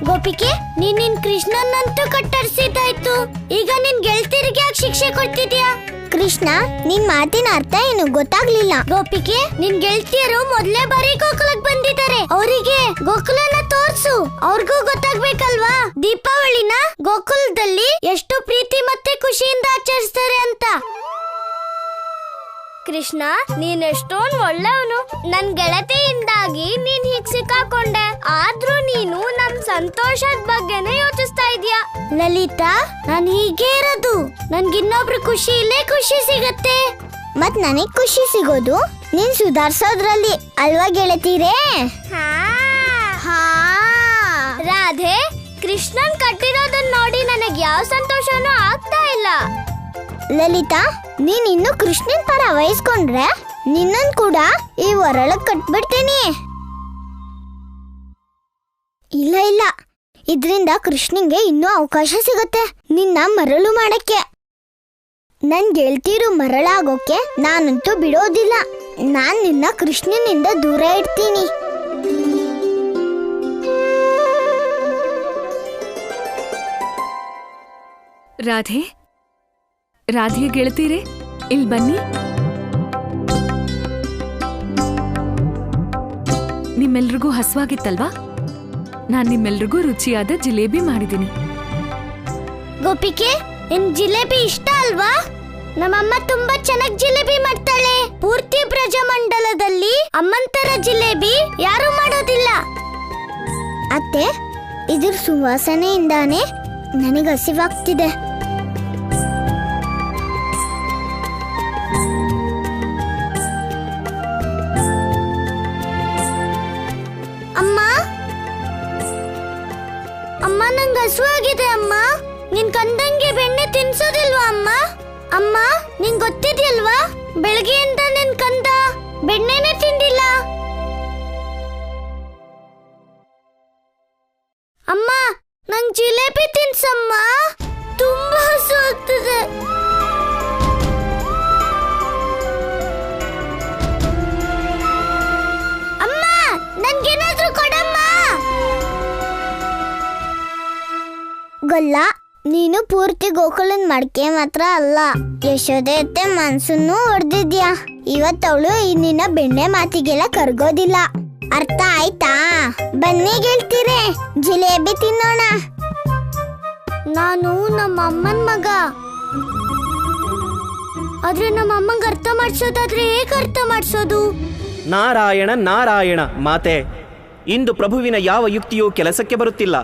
ಗೋಪಿಕೆ, ನೀನ್ ಕೃಷ್ಣನ್ನಂತೂ ಕತ್ತರಿಸಿದ್ದಾಯ್ತು. ಈಗ ನಿನ್ ಗೆಳತಿಯರಿಗೆ ಯಾಕೆ ಶಿಕ್ಷೆ ಕೊಡ್ತಿದ್ಯಾ? ಕೃಷ್ಣ, ನಿನ್ ಮಾತಿನ ಅರ್ಥ ಏನು ಗೊತ್ತಾಗ್ಲಿಲ್ಲ. ಗೋಪಿಕೆ, ನಿನ್ ಗೆಳತಿಯರು ಮೊದಲೇ ಬಾರಿ ಗೋಕುಲಕ್ ಬಂದಿದ್ದಾರೆ. ಅವರಿಗೆ ಗೋಕುಲನ ತೋರ್ಸು, ಅವ್ರಿಗೂ ಗೊತ್ತಾಗ್ಬೇಕಲ್ವಾ ದೀಪಾವಳಿನ ಗೋಕುಲದಲ್ಲಿ ಎಷ್ಟು ಪ್ರೀತಿ ಮತ್ತೆ ಖುಷಿಯಿಂದ ಆಚರಿಸ್ತಾರೆ ಅಂತ. ಕೃಷ್ಣ, ನೀನ್ ಎಷ್ಟೊಂದ್ ಒಳ್ಳೆಯವನು. ನನ್ ಗೆಳತಿಯಿಂದಾಗಿ ನೀನ್ ಹೀಗ್ ಸಿಕ್ಕಾಕೊಂಡೆ. ಆದ್ರೂ ನೀನು ನಮ್ ಸಂತೋಷದ ಬಗ್ಗೆನೇ ಯೋಚಿಸ್ತಾ ಇದೀಯ. ಲಲಿತಾ, ನಾನ್ ಹೀಗೆ ಇರೋದು. ನನ್ಗಿನ್ನೊಬ್ರು ಖುಷಿ ಇಲ್ಲೇ ಖುಷಿ ಸಿಗತ್ತೆ. ಮತ್ ನನಗ್ ಖುಷಿ ಸಿಗೋದು ನೀನ್ ಸುಧಾರ್ಸೋದ್ರಲ್ಲಿ ಅಲ್ವಾ ಗೆಳತೀರೇ? ರಾಧೆ, ಕೃಷ್ಣನ್ ಕಟ್ಟಿರೋದನ್ನ ನೋಡಿ ನನಗ್ ಯಾವ ಸಂತೋಷನೂ ಆಗ್ತಾ ಇಲ್ಲ. ಲಲಿತಾ, ನೀನ್ ಇನ್ನು ಕೃಷ್ಣನ್ ಪರ ವಹಿಸ್ಕೊಂಡ್ರೆ ನಿನ್ನನ್ ಕೂಡ ಈ ಒರಳಕ್ ಕಟ್ಬಿಡ್ತೀನಿ. ಇಲ್ಲ ಇಲ್ಲ, ಇದ್ರಿಂದ ಕೃಷ್ಣನ್ಗೆ ಇನ್ನೂ ಅವಕಾಶ ಸಿಗತ್ತೆ ನಿನ್ನ ಮರಳು ಮಾಡಕ್ಕೆ. ನನ್ ಗೆಳ್ತೀರು ಮರಳಾಗೋಕೆ ನಾನಂತೂ ಬಿಡೋದಿಲ್ಲ. ನಾನ್ ನಿನ್ನ ಕೃಷ್ಣನಿಂದ ದೂರ ಇಡ್ತೀನಿ. ರಾಧೆ ಗೆಳತೀರೆ, ಇಲ್ಲಿ ಬನ್ನಿ. ನಿಮ್ಮೆಲ್ರಿಗೂ ಹಸುವಾಗಿತ್ತಲ್ವಾ? ನಾನ್ ನಿಮ್ಮೆಲ್ರಿಗೂ ರುಚಿಯಾದ ಜಿಲೇಬಿ ಮಾಡಿದ್ದೀನಿ. ಗೋಪಿಕೆ, ನಿನ್ ಜಿಲೇಬಿ ಇಷ್ಟ ಅಲ್ವಾ? ನಮ್ಮಮ್ಮ ತುಂಬಾ ಚೆನ್ನಾಗಿ ಜಿಲೇಬಿ ಮಾಡ್ತಾಳೆ. ಪೂರ್ತಿ ಬ್ರಜಮಂಡಲದಲ್ಲಿ ಅಮ್ಮಂತರ ಜಿಲೇಬಿ ಯಾರು ಮಾಡೋದಿಲ್ಲ. ಅತ್ತೆ, ಇದ್ರ ಸುವಾಸನೆಯಿಂದಾನೆ ನನಗೆ ಹಸಿವಾಗ್ತಿದೆ. ಅಮ್ಮ, ನಂಗೆ ಹಸುವಾಗಿದೆ ಅಮ್ಮ. ನಿನ್ ಕಂದಂಗೆ ಬೆಣ್ಣೆ ತಿನ್ಸೋದಿಲ್ವಾ ಅಮ್ಮ? ಅಮ್ಮ, ನಿಂಗ್ ಗೊತ್ತಿದ್ಯಲ್ವಾ, ಬೆಳಗ್ಗೆಯಿಂದ ನಿನ್ ಕಂದ ಬೆಣ್ಣೆನೆ ತಿಂದಿಲ್ಲ. ಅಮ್ಮ, ನಂಗ್ ಜಿಲೇಬಿ ತಿನ್ಸಮ್ಮ. ತುಂಬಾ ಹಸು ಆಗ್ತದೆ. ಅಮ್ಮ, ನನ್ಗೇನಾದ್ರೂ ಕೊಡಮ್ಮ. ಗೊಲ್ಲ, ನೀನು ಪೂರ್ತಿ ಗೋಕುಲನ್ ಮಡ್ಕೆ ಮಾತ್ರ ಅಲ್ಲ, ಯಶೋದೆ ಅತ್ತೆ ಮನ್ಸನ್ನು ಹೊಡೆದಿದ್ಯಾ. ಇವತ್ತವಳು ನಿನ್ನ ಬೆಣ್ಣೆ ಮಾತಿಗೆಲ್ಲ ಕರ್ಗೋದಿಲ್ಲ. ಅರ್ಥ ಆಯ್ತಾ? ಬನ್ನಿ ಗೆಳ್ತೀರೆ, ಜಿಲೇಬಿ ತಿನ್ನೋಣ. ನಾನು ನಮ್ಮ ಅಮ್ಮನ್ ಮಗ. ಆದ್ರೆ ನಮ್ಮ ಅಮ್ಮಂಗೆ ಅರ್ಥ ಮಾಡ್ಸೋದಾದ್ರೆ ಹೇಗೆ ಅರ್ಥ ಮಾಡ್ಸೋದು? ನಾರಾಯಣ ನಾರಾಯಣ ಮಾತೆ, ಇಂದು ಪ್ರಭುವಿನ ಯಾವ ಯುಕ್ತಿಯೂ ಕೆಲಸಕ್ಕೆ ಬರುತ್ತಿಲ್ಲ.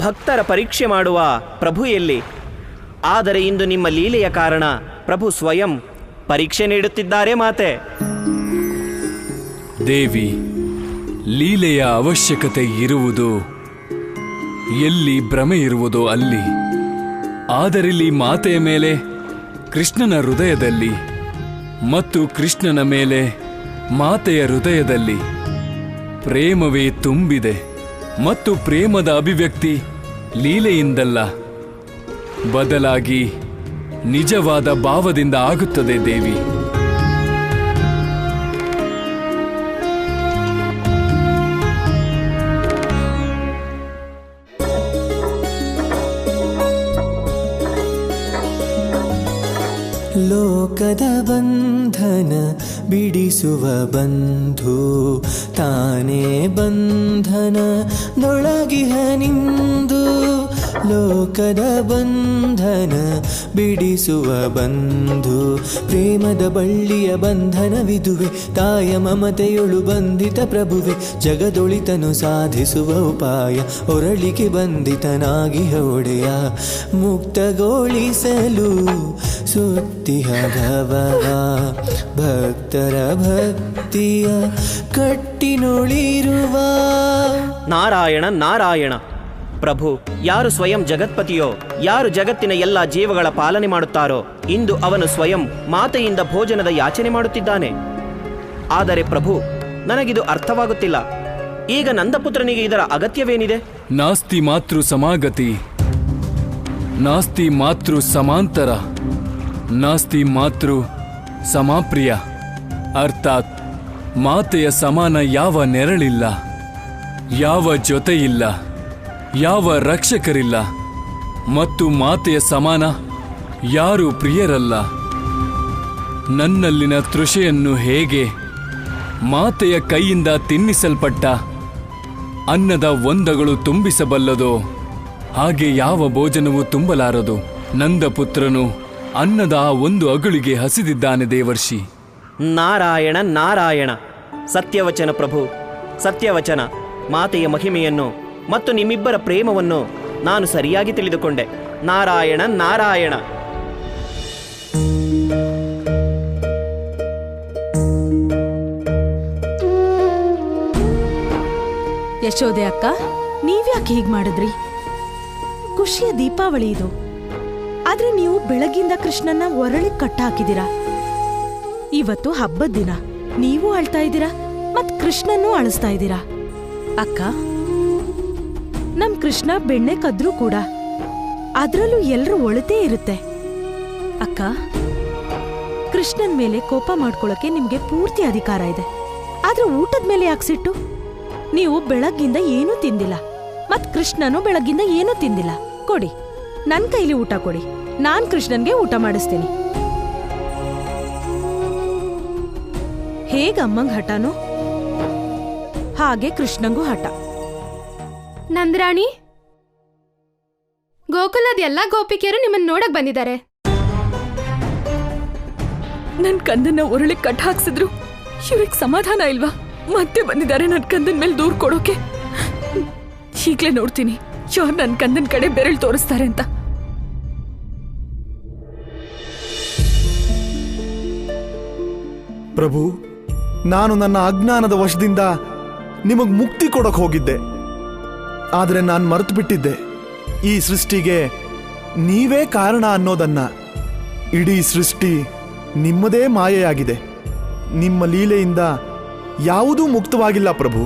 ಭಕ್ತರ ಪರೀಕ್ಷೆ ಮಾಡುವ ಪ್ರಭು ಎಲ್ಲಿ? ಆದರೆ ಇಂದು ನಿಮ್ಮ ಲೀಲೆಯ ಕಾರಣ ಪ್ರಭು ಸ್ವಯಂ ಪರೀಕ್ಷೆ ನೀಡುತ್ತಿದ್ದಾರೆ ಮಾತೆ. ದೇವಿ, ಲೀಲೆಯ ಅವಶ್ಯಕತೆ ಇರುವುದು ಎಲ್ಲಿ ಭ್ರಮೆ ಇರುವುದೋ ಅಲ್ಲಿ. ಆದರಿಲ್ಲಿ ಮಾತೆಯ ಮೇಲೆ ಕೃಷ್ಣನ ಹೃದಯದಲ್ಲಿ ಮತ್ತು ಕೃಷ್ಣನ ಮೇಲೆ ಮಾತೆಯ ಹೃದಯದಲ್ಲಿ ಪ್ರೇಮವೇ ತುಂಬಿದೆ. ಮತ್ತು ಪ್ರೇಮದ ಅಭಿವ್ಯಕ್ತಿ ಲೀಲೆಯಿಂದಲ್ಲ, ಬದಲಾಗಿ ನಿಜವಾದ ಭಾವದಿಂದ ಆಗುತ್ತದೆ ದೇವಿ. ಲೋಕದ ಬಂಧನ ಬಿಡಿಸುವ ಬಂಧು ತಾನೇ ಬಂಧನದೊಳಗಿಹ ನಿಂದು. ಲೋಕದ ಬಂಧನ ಬಿಡಿಸುವ ಬಂಧು ಪ್ರೇಮದ ಬಳ್ಳಿಯ ಬಂಧನವಿದುವೆ. ತಾಯ ಮಮತೆಯೊಳು ಬಂಧಿತ ಪ್ರಭುವೆ, ಜಗದೊಳಿತನು ಸಾಧಿಸುವ ಉಪಾಯ. ಒರಳಿಗೆ ಬಂಧಿತನಾಗಿಹ ಒಡೆಯ, ಮುಕ್ತಗೊಳಿಸಲು ಸುತ್ತಿಹ ಭವವ. ಭಕ್ತರ ಭಕ್ತಿಯ ಕಟ್ಟಿನೊಳಿರುವ. ನಾರಾಯಣ ನಾರಾಯಣ ಪ್ರಭು, ಯಾರು ಸ್ವಯಂ ಜಗತ್ಪತಿಯೋ, ಯಾರು ಜಗತ್ತಿನ ಎಲ್ಲ ಜೀವಗಳ ಪಾಲನೆ ಮಾಡುತ್ತಾರೋ, ಇಂದು ಅವನು ಸ್ವಯಂ ಮಾತೆಯಿಂದ ಭೋಜನದ ಯಾಚನೆ ಮಾಡುತ್ತಿದ್ದಾನೆ. ಆದರೆ ಪ್ರಭು, ನನಗಿದು ಅರ್ಥವಾಗುತ್ತಿಲ್ಲ. ಈಗ ನಂದಪುತ್ರನಿಗೆ ಇದರ ಅಗತ್ಯವೇನಿದೆ? ನಾಸ್ತಿ ಮಾತೃ ಸಮಾಗತಿ, ನಾಸ್ತಿ ಮಾತೃ ಸಮಾಂತರ, ನಾಸ್ತಿ ಮಾತೃ ಸಮಾಪ್ರಿಯ. ಅರ್ಥಾತ್ ಮಾತೆಯ ಸಮಾನ ಯಾವ ನೆರಳಿಲ್ಲ, ಯಾವ ಜೊತೆಯಿಲ್ಲ, ಯಾವ ರಕ್ಷಕರಿಲ್ಲ, ಮತ್ತು ಮಾತೆಯ ಸಮಾನ ಯಾರೂ ಪ್ರಿಯರಲ್ಲ. ನನ್ನಲ್ಲಿನ ತೃಷೆಯನ್ನು ಹೇಗೆ ಮಾತೆಯ ಕೈಯಿಂದ ತಿನ್ನಿಸಲ್ಪಟ್ಟ ಅನ್ನದ ಒಂದಗಳು ತುಂಬಿಸಬಲ್ಲದೋ, ಹಾಗೆ ಯಾವ ಭೋಜನವೂ ತುಂಬಲಾರದು. ನಂದಪುತ್ರನು ಅನ್ನದ ಆ ಒಂದು ಅಗುಳಿಗೆ ಹಸಿದಿದ್ದಾನೆ ದೇವರ್ಷಿ. ನಾರಾಯಣ ನಾರಾಯಣ. ಸತ್ಯವಚನ ಪ್ರಭು, ಸತ್ಯವಚನ. ಮಾತೆಯ ಮಹಿಮೆಯನ್ನು ಮತ್ತು ನಿಮ್ಮಿಬ್ಬರ ಪ್ರೇಮವನ್ನು ನಾನು ಸರಿಯಾಗಿ ತಿಳಿದುಕೊಂಡೆ. ನಾರಾಯಣ ನಾರಾಯಣ. ಯಶೋದೆ ಅಕ್ಕ, ನೀವ್ಯಾಕೆ ಹೀಗ್ ಮಾಡಿದ್ರಿ? ಖುಷಿಯ ದೀಪಾವಳಿ ಇದು, ಆದ್ರೆ ನೀವು ಬೆಳಗಿಂದ ಕೃಷ್ಣನ್ನ ಒರಳಿ ಕಟ್ಟಾಕಿದ್ದೀರಾ. ಇವತ್ತು ಹಬ್ಬದ ದಿನ, ನೀವು ಅಳ್ತಾ ಇದ್ದೀರಾ ಮತ್ ಕೃಷ್ಣನ್ನೂ ಅಳಿಸ್ತಾ ಇದ್ದೀರಾ. ಅಕ್ಕ, ನಮ್ ಕೃಷ್ಣ ಬೆಣ್ಣೆ ಕದ್ರೂ ಕೂಡ ಅದ್ರಲ್ಲೂ ಎಲ್ರೂ ಒಳತೇ ಇರುತ್ತೆ. ಅಕ್ಕ, ಕೃಷ್ಣನ್ ಮೇಲೆ ಕೋಪ ಮಾಡ್ಕೊಳಕ್ಕೆ ನಿಮ್ಗೆ ಪೂರ್ತಿ ಅಧಿಕಾರ ಇದೆ. ಆದ್ರೆ ಊಟದ ಮೇಲೆ ಯಾಕೆ ಸಿಟ್ಟು? ನೀವು ಬೆಳಗ್ಗಿಂದ ಏನೂ ತಿಂದಿಲ್ಲ, ಮತ್ ಕೃಷ್ಣನು ಬೆಳಗ್ಗಿಂದ ಏನೂ ತಿಂದಿಲ್ಲ. ಕೊಡಿ, ನನ್ ಕೈಲಿ ಊಟ ಕೊಡಿ, ನಾನ್ ಕೃಷ್ಣನ್ಗೆ ಊಟ ಮಾಡಿಸ್ತೀನಿ. ಹೇಗ ಅಮ್ಮಂಗ್ ಹಠನೋ ಹಾಗೆ ಕೃಷ್ಣಂಗೂ ಹಠ. ನಂದ್ರಾಣಿ, ಗೋಕುಲದ ಎಲ್ಲಾ ಗೋಪಿಕೆಯರು ನಿಮ್ಮನ್ನ ನೋಡಕ್ ಬಂದಿದ್ದಾರೆ. ನನ್ ಕಂದನ್ನ ಒರಳಿ ಕಟ್ ಹಾಕ್ಸಿದ್ರು ಇವ್ರಿಗೆ ಸಮಾಧಾನ ಇಲ್ವಾ? ಮತ್ತೆ ಬಂದಿದ್ದಾರೆ ನನ್ ಕಂದನ್ ಮೇಲೆ ದೂರ್ ಕೊಡೋಕೆ. ಈಗ್ಲೇ ನೋಡ್ತೀನಿ ಯಾರು ನನ್ ಕಂದನ್ ಕಡೆ ಬೆರಳು ತೋರಿಸ್ತಾರೆ ಅಂತ. ಪ್ರಭು, ನಾನು ನನ್ನ ಅಜ್ಞಾನದ ವಶದಿಂದ ನಿಮಗ್ ಮುಕ್ತಿ ಕೊಡಕ್ ಹೋಗಿದ್ದೆ. ಆದ್ರೆ ನಾನು ಮರೆತು ಬಿಟ್ಟಿದ್ದೆ, ಈ ಸೃಷ್ಟಿಗೆ ನೀವೇ ಕಾರಣ ಅನ್ನೋದನ್ನ. ಇಡೀ ಸೃಷ್ಟಿ ನಿಮ್ಮದೇ ಮಾಯೆಯಾಗಿದೆ. ನಿಮ್ಮ ಲೀಲೆಯಿಂದ ಯಾವುದೂ ಮುಕ್ತವಾಗಿಲ್ಲ ಪ್ರಭು.